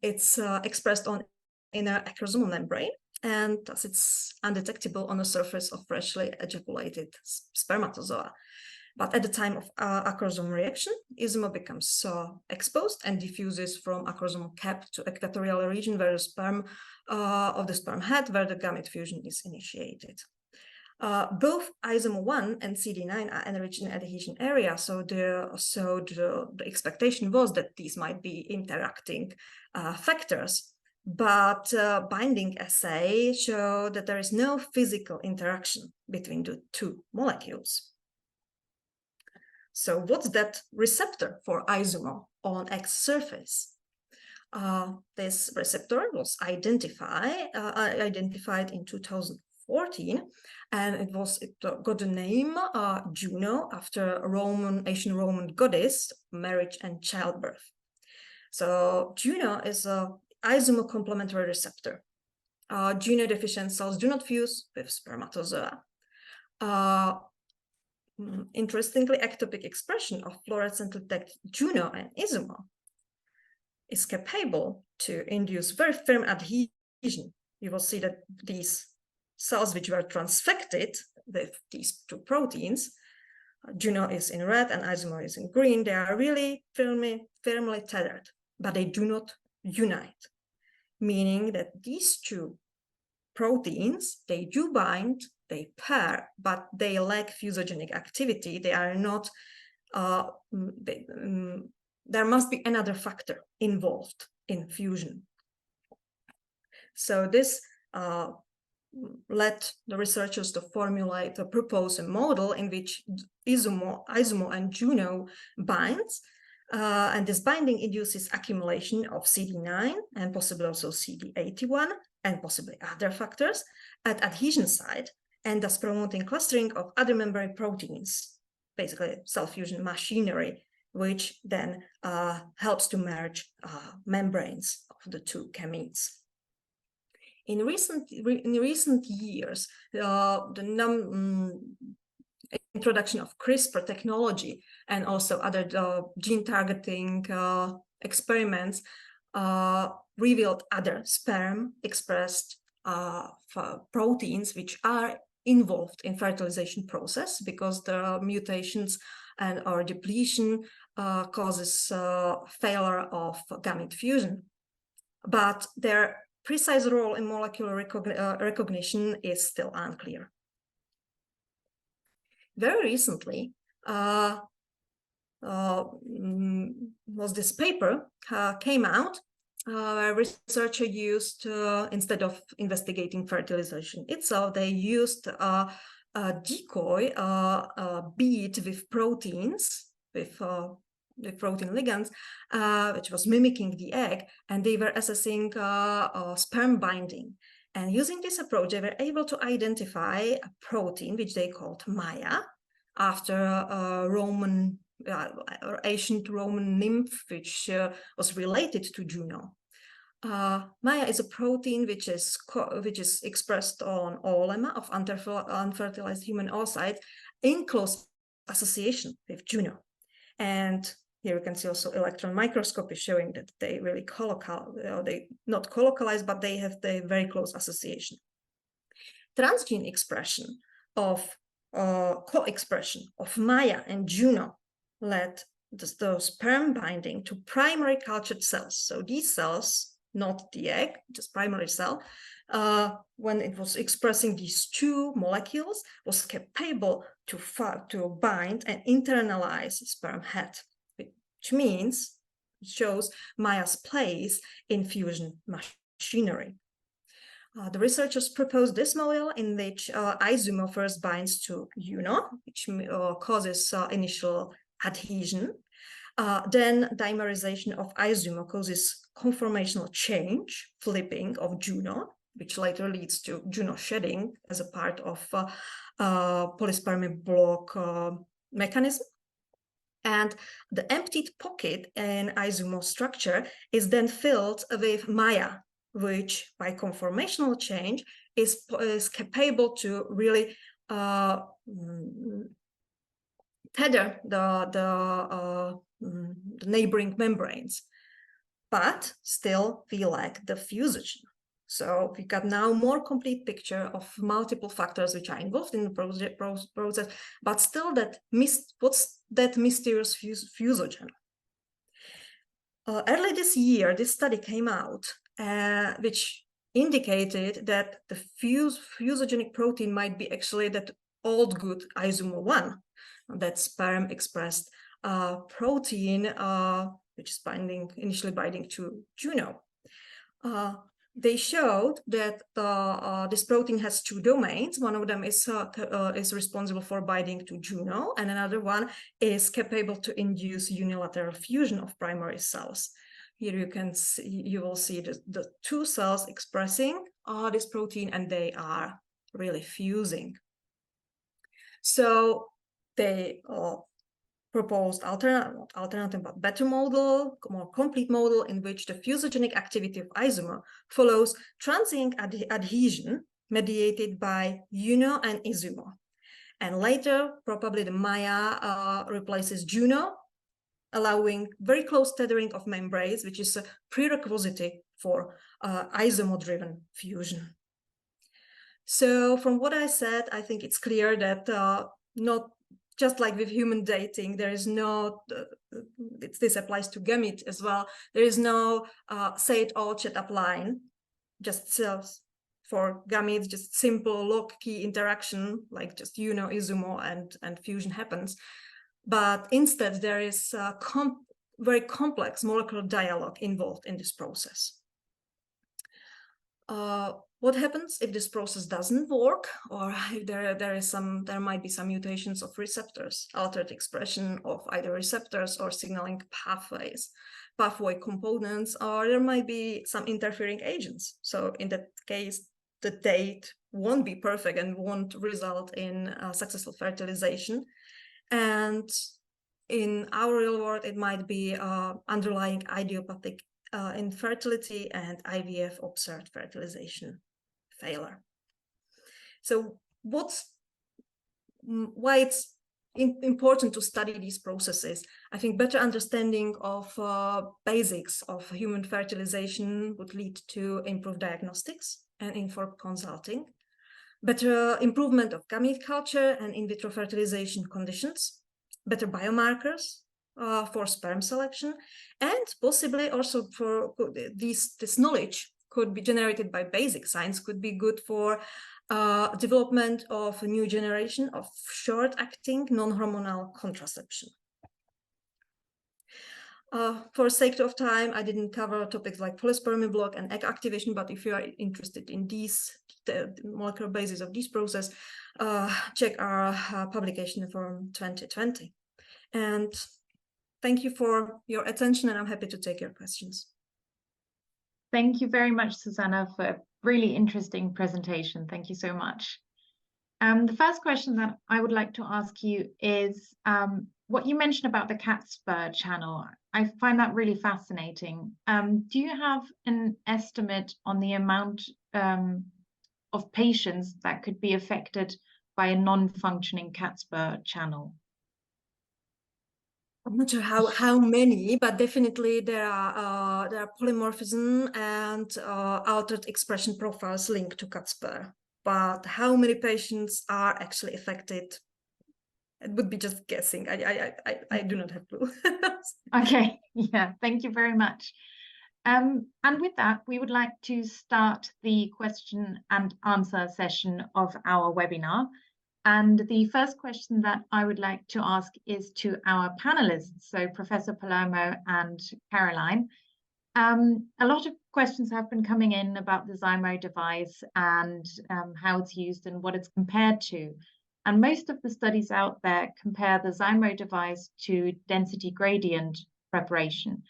It's expressed on inner acrosomal membrane, and thus it's undetectable on the surface of freshly ejaculated spermatozoa. But at the time of acrosome reaction, isomer becomes exposed and diffuses from acrosomal cap to equatorial region where the sperm of the sperm head, where the gamete fusion is initiated. Both isomer 1 and CD9 are enriched in adhesion area, so the expectation was that these might be interacting factors. But binding assay showed that there is no physical interaction between the two molecules. So what's that receptor for isomer on X surface? This receptor was identified in 2014, and it got the name Juno after ancient Roman goddess of marriage and childbirth. So Juno is a isomer complementary receptor. Juno deficient cells do not fuse with spermatozoa. Interestingly, ectopic expression of fluorescently tagged Juno and isomer is capable to induce very firm adhesion. You will see that these cells which were transfected with these two proteins, Juno is in red and isomer is in green, they are really firmly tethered, but they do not unite, meaning that these two proteins, they do bind, they pair, but they lack fusogenic activity. They are not, there must be another factor involved in fusion. So this led the researchers to propose a model in which isomer and Juno binds, and this binding induces accumulation of CD9 and possibly also CD81 and possibly other factors at adhesion site, and thus promoting clustering of other membrane proteins, basically cell fusion machinery, which then helps to merge membranes of the two gametes. In recent years, the introduction of CRISPR technology and also other gene targeting experiments revealed other sperm expressed proteins which are involved in fertilization process, because the mutations and or depletion causes failure of gamete fusion. But their precise role in molecular recognition is still unclear. Very recently was this paper came out where researcher used, instead of investigating fertilization itself, they used a decoy bead with proteins, with protein ligands, which was mimicking the egg, and they were assessing sperm binding. And using this approach, they were able to identify a protein which they called Maya, after a Roman or ancient Roman nymph, which was related to Juno. Maya is a protein which is expressed on oolemma of unfertilized human oocytes in close association with Juno. And here you can see also electron microscopy showing that they really they not colocalize, but they have the very close association. Transgene expression of co-expression of Maya and Juno led the sperm binding to primary cultured cells. So these cells, not the egg, just primary cell, when it was expressing these two molecules, was capable to bind and internalize sperm head, which means it shows Maya's place in fusion machinery. The researchers proposed this model in which isomer first binds to Juno, which causes initial adhesion. Then dimerization of isomer causes conformational change, flipping of Juno, which later leads to Juno shedding as a part of polyspermic block mechanism. And the emptied pocket in isomer structure is then filled with Maya, which by conformational change is capable to really tether the neighboring membranes, but still we lack the fusogen. So we got now more complete picture of multiple factors which are involved in the process, but still what's that mysterious fusogen? Early this year, this study came out, which indicated that the fusogenic protein might be actually that old good isomer 1, that sperm expressed protein, which is initially binding to Juno. They showed that this protein has 2 domains. One of them is responsible for binding to Juno, and another one is capable to induce unilateral fusion of primary cells. Here you will see the 2 cells expressing this protein, and they are really fusing. So they proposed alternative but better model, more complete model, in which the fusogenic activity of isomer follows transient adhesion mediated by UNO and isomer. And later, probably the Maya replaces Juno, allowing very close tethering of membranes, which is a prerequisite for isomer-driven fusion. So from what I said, I think it's clear that not just like with human dating, there is no, this applies to gamete as well, there is no say-it-all chat-up line, just for gametes, just simple lock-key interaction, like just isomer and fusion happens. But instead, there is a very complex molecular dialogue involved in this process. What happens if this process doesn't work, or if there might be some mutations of receptors, altered expression of either receptors or signaling pathway components, or there might be some interfering agents. So in that case, the date won't be perfect and won't result in successful fertilization. And in our real world, it might be underlying idiopathic infertility and IVF observed fertilization failure. So why it's important to study these processes? I think better understanding of basics of human fertilization would lead to improved diagnostics and informed consulting, better improvement of gamete culture and in vitro fertilization conditions, better biomarkers for sperm selection, and possibly also for this knowledge could be generated by basic science, could be good for development of a new generation of short-acting non-hormonal contraception. For sake of time, I didn't cover topics like polyspermy block and egg activation, but if you are interested in the molecular basis of this process, check our publication from 2020. And thank you for your attention, and I'm happy to take your questions. Thank you very much, Zuzana, for a really interesting presentation. Thank you so much. The first question that I would like to ask you is what you mentioned about the CatSper channel. I find that really fascinating. Do you have an estimate on the amount of patients that could be affected by a non-functioning CatSper channel? I'm not sure how many, but definitely there are polymorphism and altered expression profiles linked to CatSper. But how many patients are actually affected? It would be just guessing. I do not have clue. Okay, yeah, thank you very much. And with that, we would like to start the question and answer session of our webinar. And the first question that I would like to ask is to our panelists, so Professor Palermo and Caroline. A lot of questions have been coming in about the Zymo device and how it's used and what it's compared to. And most of the studies out there compare the Zymo device to density gradient preparation.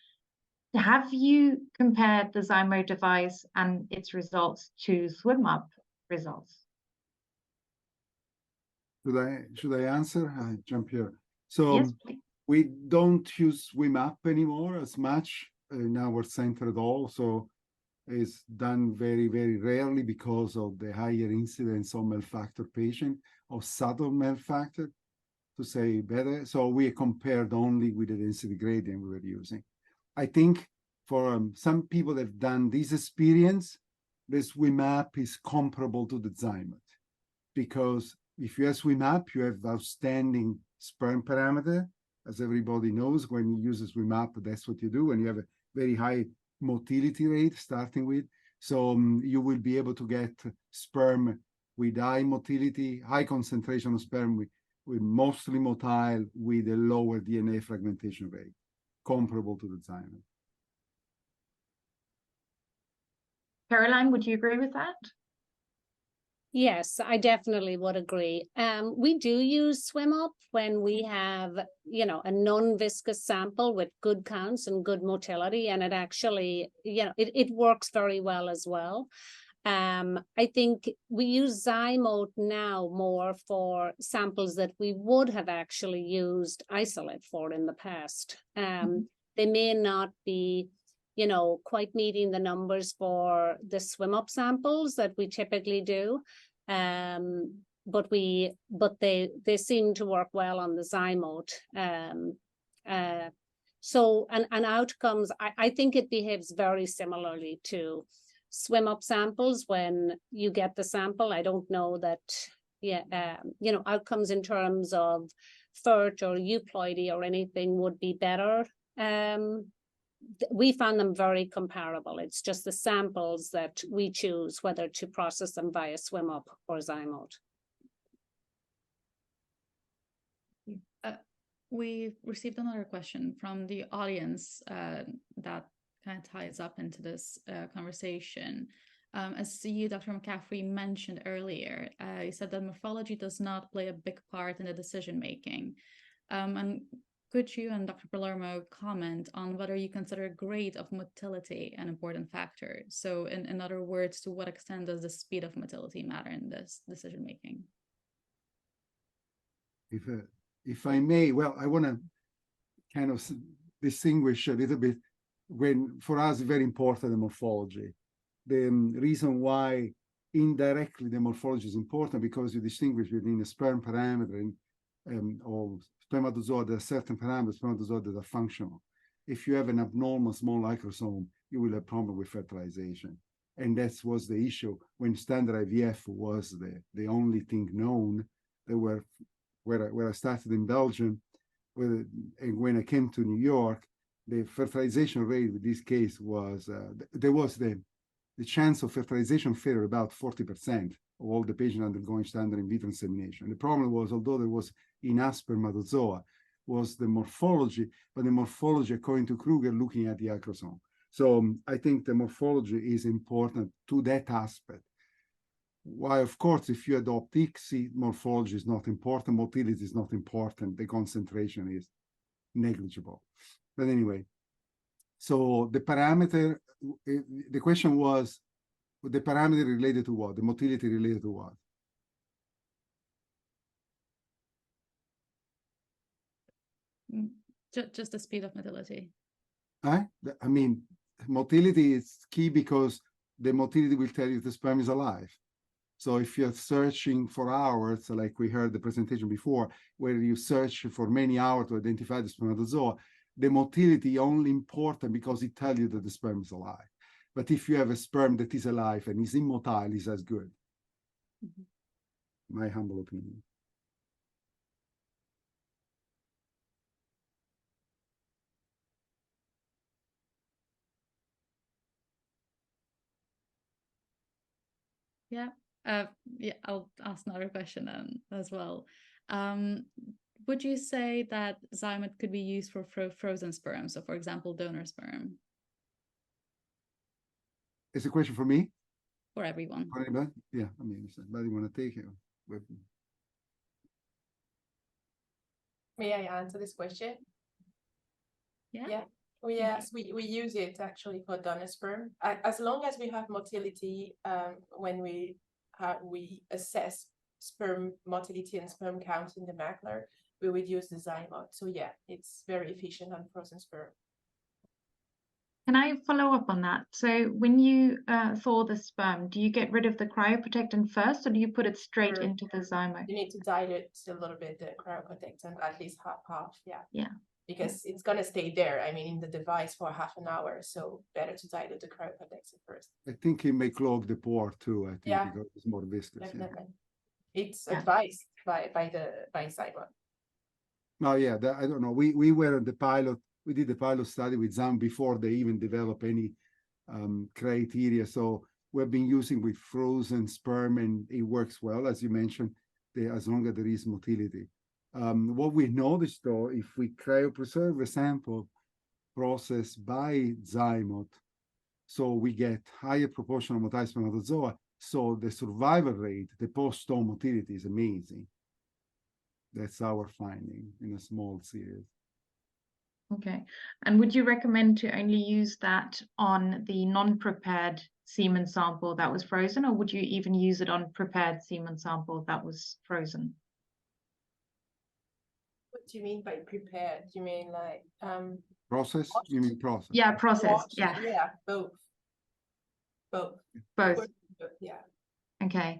Have you compared the Zymo device and its results to SwimUp results? Should I answer, Gianpiero? So yes, please. We don't use SwimUp anymore as much in our center at all. So it's done very, very rarely because of the higher incidence of malfactor patient, of subtle malfactor, to say better. So we compared only with the density gradient we were using. I think for some people that have done this experience, the SWIMAP is comparable to the zymote, because if you have SWIMAP, you have outstanding sperm parameter. As everybody knows, when you use a SWIMAP, that's what you do, and you have a very high motility rate starting with. So you will be able to get sperm with high motility, high concentration of sperm with mostly motile with a lower DNA fragmentation rate, comparable to the zymote. Caroline, would you agree with that? Yes, I definitely would agree. We do use SwimUp when we have, a non-viscous sample with good counts and good motility, and it actually, it works very well as well. I think we use zymote now more for samples that we would have actually used isolate for in the past. They may not be, quite meeting the numbers for the SwimUp samples that we typically do. But they seem to work well on the zymote. So outcomes, I think it behaves very similarly to SwimUp samples. When you get the sample, I don't know that outcomes in terms of FERT or euploidy or anything would be better. We found them very comparable. It's just the samples that we choose whether to process them via SwimUp or zymote. We received another question from the audience that kind of ties up into this conversation. As you, Dr. McCaffrey, mentioned earlier, you said that morphology does not play a big part in the decision-making. And could you and Dr. Palermo comment on whether you consider grade of motility an important factor? So in other words, to what extent does the speed of motility matter in this decision-making? If I may, well, I want to kind of distinguish a little bit. When for us, very important, the morphology. The reason why indirectly the morphology is important, because you distinguish between a sperm parameter or spermatozoa. There are certain parameters, spermatozoa, that are functional. If you have an abnormal small acrosome, you will have a problem with fertilization. And that was the issue when standard IVF was the only thing known. There were, where I started in Belgium, and when I came to New York, the fertilization rate with this case was, there was the chance of fertilization failure about 40% of all the patients undergoing standard in vitro insemination. The problem was, although there was enough spermatozoa, was the morphology, but the morphology, according to Kruger, looking at the acrosome. So I think the morphology is important to that aspect. Why, of course, if you adopt ICSI, morphology is not important, motility is not important, the concentration is negligible. But anyway, so the parameter, the question was, the parameter related to what? The motility related to what? Just the speed of motility. I mean, motility is key because the motility will tell you if the sperm is alive. So if you're searching for hours, like we heard the presentation before, where you search for many hours to identify the spermatozoa, the motility only important because it tells you that the sperm is alive. But if you have a sperm that is alive and is immotile, is as good. My humble opinion. Yeah. I'll ask another question as well. Would you say that zymote could be used for frozen sperm? So, for example, donor sperm? It's a question for me? For everyone. For anybody? Yeah, I mean, if anybody want to take it. May I answer this question? Yeah. Yes, we use it actually for donor sperm. As long as we have motility, when we assess sperm motility and sperm count in the macula, we would use the zymote. So yeah, it's very efficient on frozen sperm. Can I follow up on that? So when you thaw the sperm, do you get rid of the cryoprotectant first, or do you put it straight into the zymote? You need to dilute a little bit the cryoprotectant, at least half. Yeah. Yeah. because it's going to stay there, I mean, in the device for half an hour. So better to dilute the cryoprotectant first. I think it may clog the pore too, I think, Yeah. because it's more viscous. Definitely. It's Yeah. advised by Simon. No, yeah, I don't know. We were the pilot, we did the pilot study with Zam before they even develop any criteria. So we've been using with frozen sperm, and it works well, as you mentioned, as long as there is motility. What we noticed, though, if we cryopreserve a sample processed by Zymote, so we get higher proportion of motile spermatozoa, so the survival rate, the post-storm motility is amazing. That's our finding in a small series. Okay. And would you recommend to only use that on the non-prepared semen sample that was frozen, or would you even use it on prepared semen sample that was frozen? What do you mean by prepared? Do you mean like Process? washed? You mean process? Yeah, processed. Washed? Yeah. Yeah, both. Both. Yeah. Okay.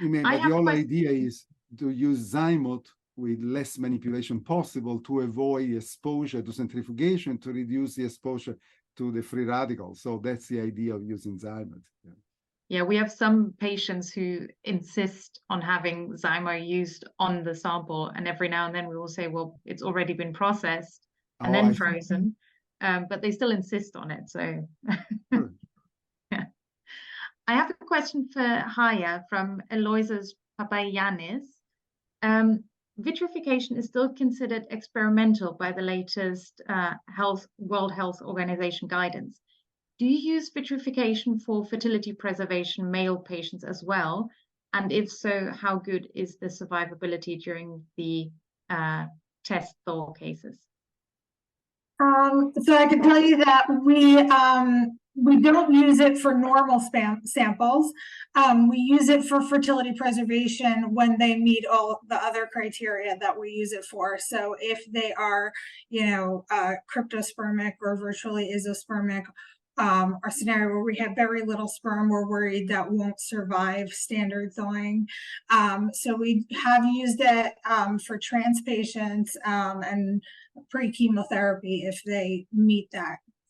You mean, I but have the a whole question. idea is to use Zymote with less manipulation possible to avoid exposure to centrifugation, to reduce the exposure to the free radicals. So that's the idea of using Zymote. Yeah. Yeah, we have some patients who insist on having Zymo used on the sample, and every now and then we will say, well, it's already been processed and Oh, then I see. frozen, but they still insist on it. So Sure. yeah. I have a question for Chaya from Eloisa's Papayanis. Vitrification is still considered experimental by the latest World Health Organization guidance. Do you use vitrification for fertility preservation male patients as well? And if so, how good is the survivability during the test thaw cases? So I can tell you that we don't use it for normal samples. We use it for fertility preservation when they meet all the other criteria that we use it for. So if they are, cryptospermic or virtually isospermic, our scenario where we have very little sperm, we're worried that won't survive standard thawing. So we have used it for trans patients and pre-chemotherapy if they meet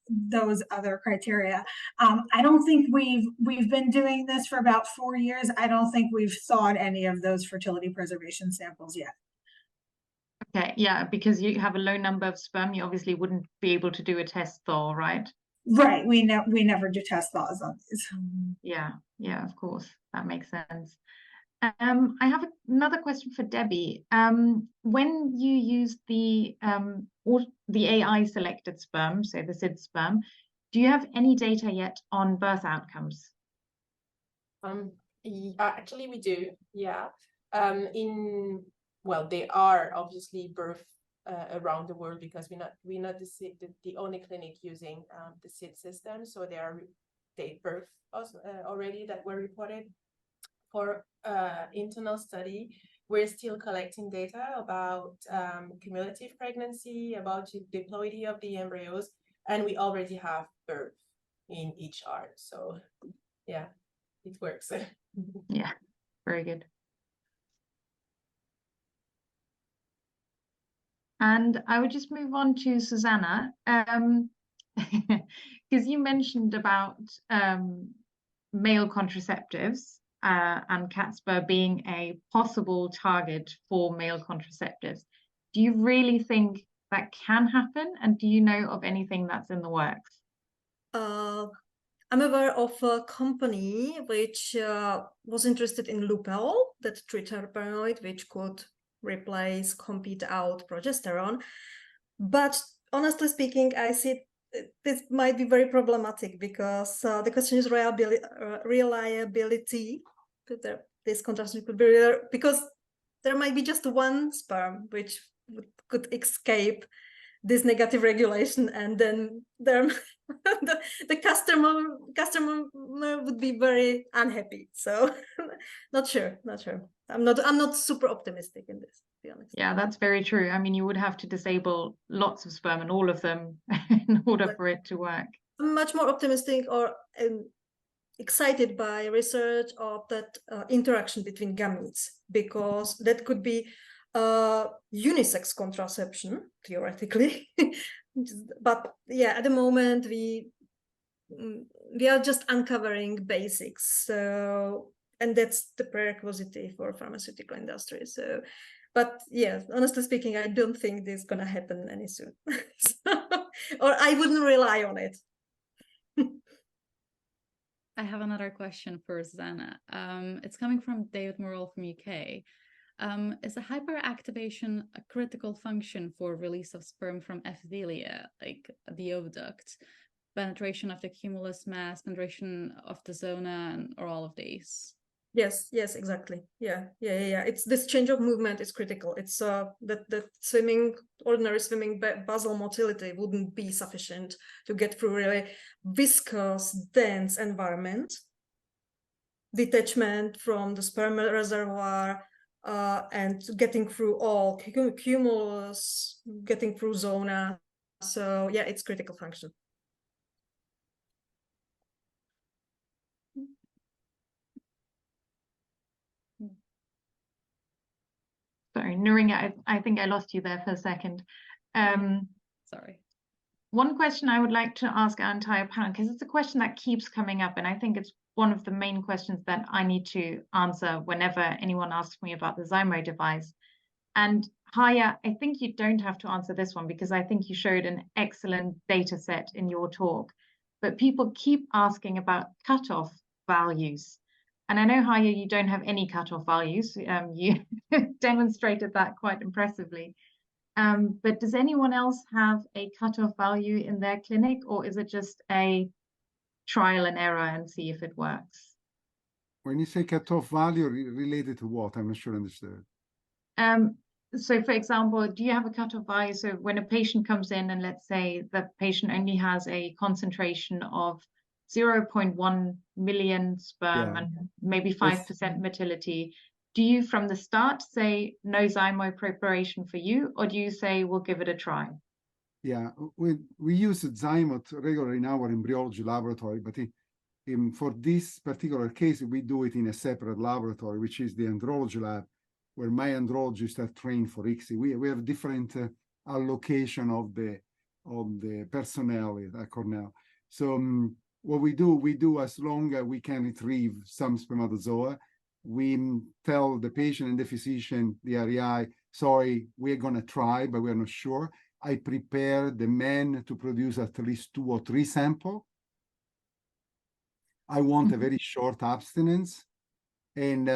those other criteria. I don't think we've been doing this for about 4 years. I don't think we've thawed any of those fertility preservation samples yet. Okay, yeah, because you have a low number of sperm, you obviously wouldn't be able to do a test thaw, right? Right, we never do test thaws on these. Yeah, of course, that makes sense. I have another question for Debbie. When you use the AI selected sperm, so the SID sperm, do you have any data yet on birth outcomes? Actually, we do. Yeah. They are obviously birth around the world because we're not the only clinic using the SID system. So they birth already that were reported. For internal study, we're still collecting data about cumulative pregnancy, about the diploidy of the embryos, and we already have birth in each arm. So yeah, it works. Yeah, very good. And I would just move on to Zuzana, because you mentioned about male contraceptives and Catspur being a possible target for male contraceptives. Do you really think that can happen? And do you know of anything that's in the works? I'm aware of a company which was interested in Lupel, that triterpenoid, which could replace, compete out progesterone. But honestly speaking, I see this might be very problematic because the question is reliability. This contraception could be rare because there might be just one sperm which could escape this negative regulation, and then the customer would be very unhappy. So not sure. I'm not super optimistic in this, to be honest. Yeah, that's very true. I mean, you would have to disable lots of sperm and all of them in order for it to work. I'm much more optimistic or excited by research of that interaction between gametes, because that could be unisex contraception, theoretically. But yeah, at the moment we are just uncovering basics. So, and that's the prerequisite for pharmaceutical industry. So, but yeah, honestly speaking, I don't think this is gonna happen any soon. Or I wouldn't rely on it. I have another question for Zuzana. It's coming from David Morrell from UK. Is the hyperactivation a critical function for release of sperm from epithelia, like the oviduct, penetration of the cumulus mass, penetration of the zona, or all of these? Yes, exactly. Yeah. It's this change of movement is critical. It's that swimming, ordinary swimming basal motility wouldn't be sufficient to get through really viscous, dense environment. Detachment from the sperm reservoir, and getting through all cumulus, getting through zona. So yeah, it's critical function. Sorry, Neringa, I think I lost you there for a second. Sorry. One question I would like to ask our entire panel, because it's a question that keeps coming up, and I think it's one of the main questions that I need to answer whenever anyone asks me about the Zymo device. And Chaya, I think you don't have to answer this one because I think you showed an excellent data set in your talk, but people keep asking about cutoff values. And I know, Chaya, you don't have any cutoff values. You demonstrated that quite impressively. But does anyone else have a cutoff value in their clinic, or is it just a trial and error and see if it works? When you say cutoff value, related to what? I'm not sure I understood. So for example, do you have a cutoff value? So when a patient comes in and let's say the patient only has a concentration of 0.1 million sperm and maybe 5% motility, do you from the start say no Zymo preparation for you, or do you say we'll give it a try? Yeah, we use Zymo regularly in our embryology laboratory, but for this particular case, we do it in a separate laboratory, which is the andrology lab, where my andrologists are trained for ICSI. We have different allocation of the personnel at Cornell. So what we do as long as we can retrieve some spermatozoa, we tell the patient and the physician, the REI, sorry, we're going to try, but we're not sure. I prepare the man to produce at least 2 or 3 samples. I want a very short abstinence. And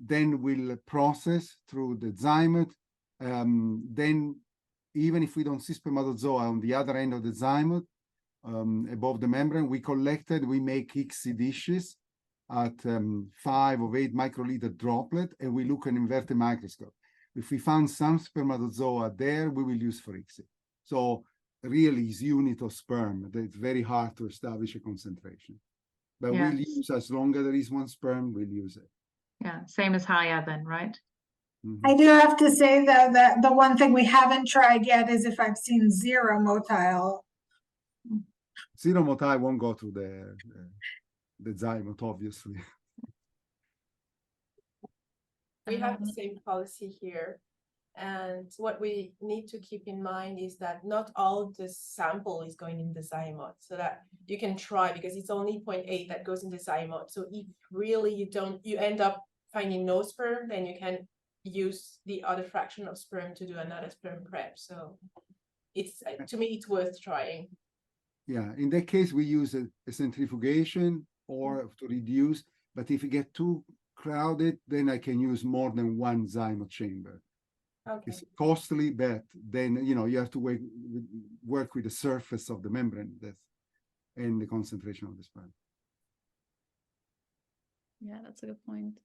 then we'll process through the zymote. Then even if we don't see spermatozoa on the other end of the zymote, above the membrane, we make ICSI dishes at 5 or 8 microliter droplet, and we look at an inverted microscope. If we found some spermatozoa there, we will use for ICSI. So really it's unit of sperm. It's very hard to establish a concentration. But we'll use, as long as there is one sperm, we'll use it. Yeah, same as Chaya then, right? I do have to say though that the one thing we haven't tried yet is if I've seen 0 motile. 0 motile won't go to the zymote, obviously. We have the same policy here. And what we need to keep in mind is that not all the sample is going in the zymote, so that you can try, because it's only 0.8 that goes in the zymote. So if really you end up finding no sperm, then you can use the other fraction of sperm to do another sperm prep. So it's, to me, it's worth trying. Yeah, in that case, we use a centrifugation or to reduce, but if you get too crowded, then I can use more than one zymote chamber. Okay. It's costly, but then you have to work with the surface of the membrane and the concentration of the sperm. Yeah, that's a good point.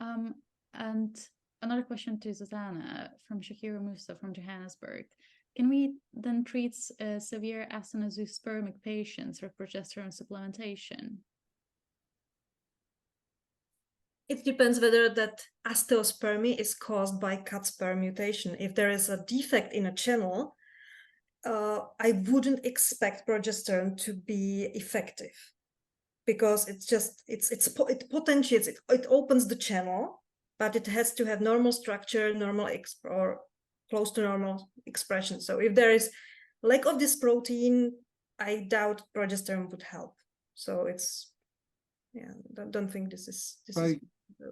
And another question to Zuzana from Shakira Musa from Johannesburg. Can we then treat severe actinozoospermic patients with progesterone supplementation? It depends whether that osteospermy is caused by cut sperm mutation. If there is a defect in a channel, I wouldn't expect progesterone to be effective, because it's potentiates, it opens the channel, but it has to have normal structure, or close to normal expression. So if there is lack of this protein, I doubt progesterone would help. So it's, yeah, don't think this is.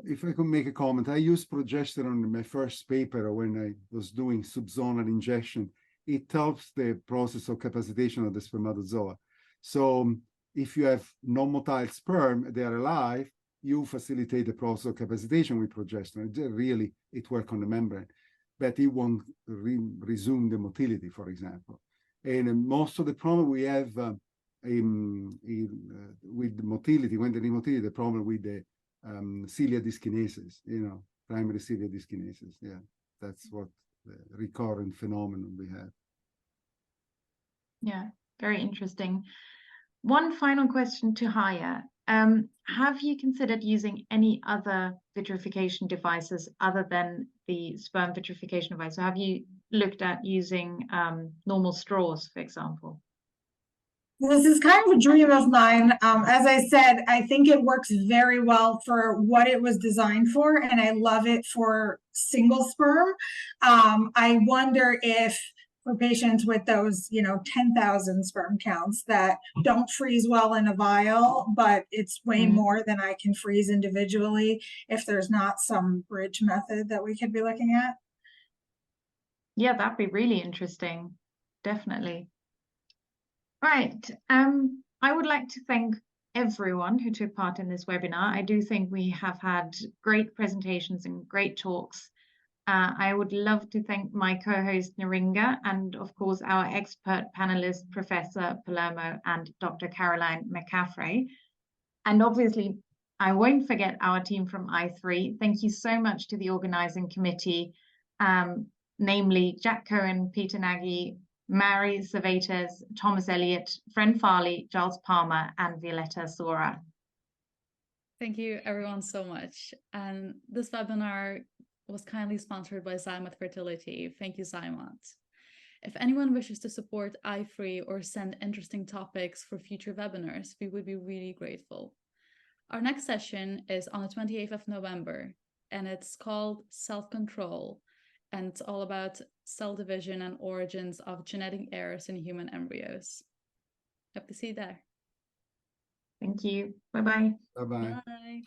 If I could make a comment, I used progesterone in my first paper when I was doing subzonal injection. It helps the process of capacitation of the spermatozoa. So if you have non-motile sperm, they are alive, you facilitate the process of capacitation with progesterone. Really, it works on the membrane, but it won't resume the motility, for example. And most of the problem we have with motility, when there is motility, the problem with the cilia dyskinesis, primary cilia dyskinesis. Yeah, that's what the recurrent phenomenon we have. Yeah, very interesting. One final question to Chaya. Have you considered using any other vitrification devices other than the sperm vitrification device? So have you looked at using normal straws, for example? This is kind of a dream of mine. As I said, I think it works very well for what it was designed for, and I love it for single sperm. I wonder if for patients with those, 10,000 sperm counts that don't freeze well in a vial, but it's way more than I can freeze individually, if there's not some bridge method that we could be looking at. Yeah, that'd be really interesting. Definitely. Right. I would like to thank everyone who took part in this webinar. I do think we have had great presentations and great talks. I would love to thank my co-host Neringa and of course our expert panelists, Professor Palermo and Dr. Caroline McCaffrey. And obviously, I won't forget our team from I3. Thank you so much to the organizing committee, namely Jack Cohen, Peter Nagy, Mary Cervantes, Thomas Elliott, Fren Farley, Giles Palmer, and Violetta Sora. Thank you everyone so much. And this webinar was kindly sponsored by Zymoth Fertility. Thank you, Zymoth. If anyone wishes to support I3 or send interesting topics for future webinars, we would be really grateful. Our next session is on the 28th of November, and it's called Self-Control, and it's all about cell division and origins of genetic errors in human embryos. Hope to see you there. Thank you. Bye-bye. Bye-bye. Bye.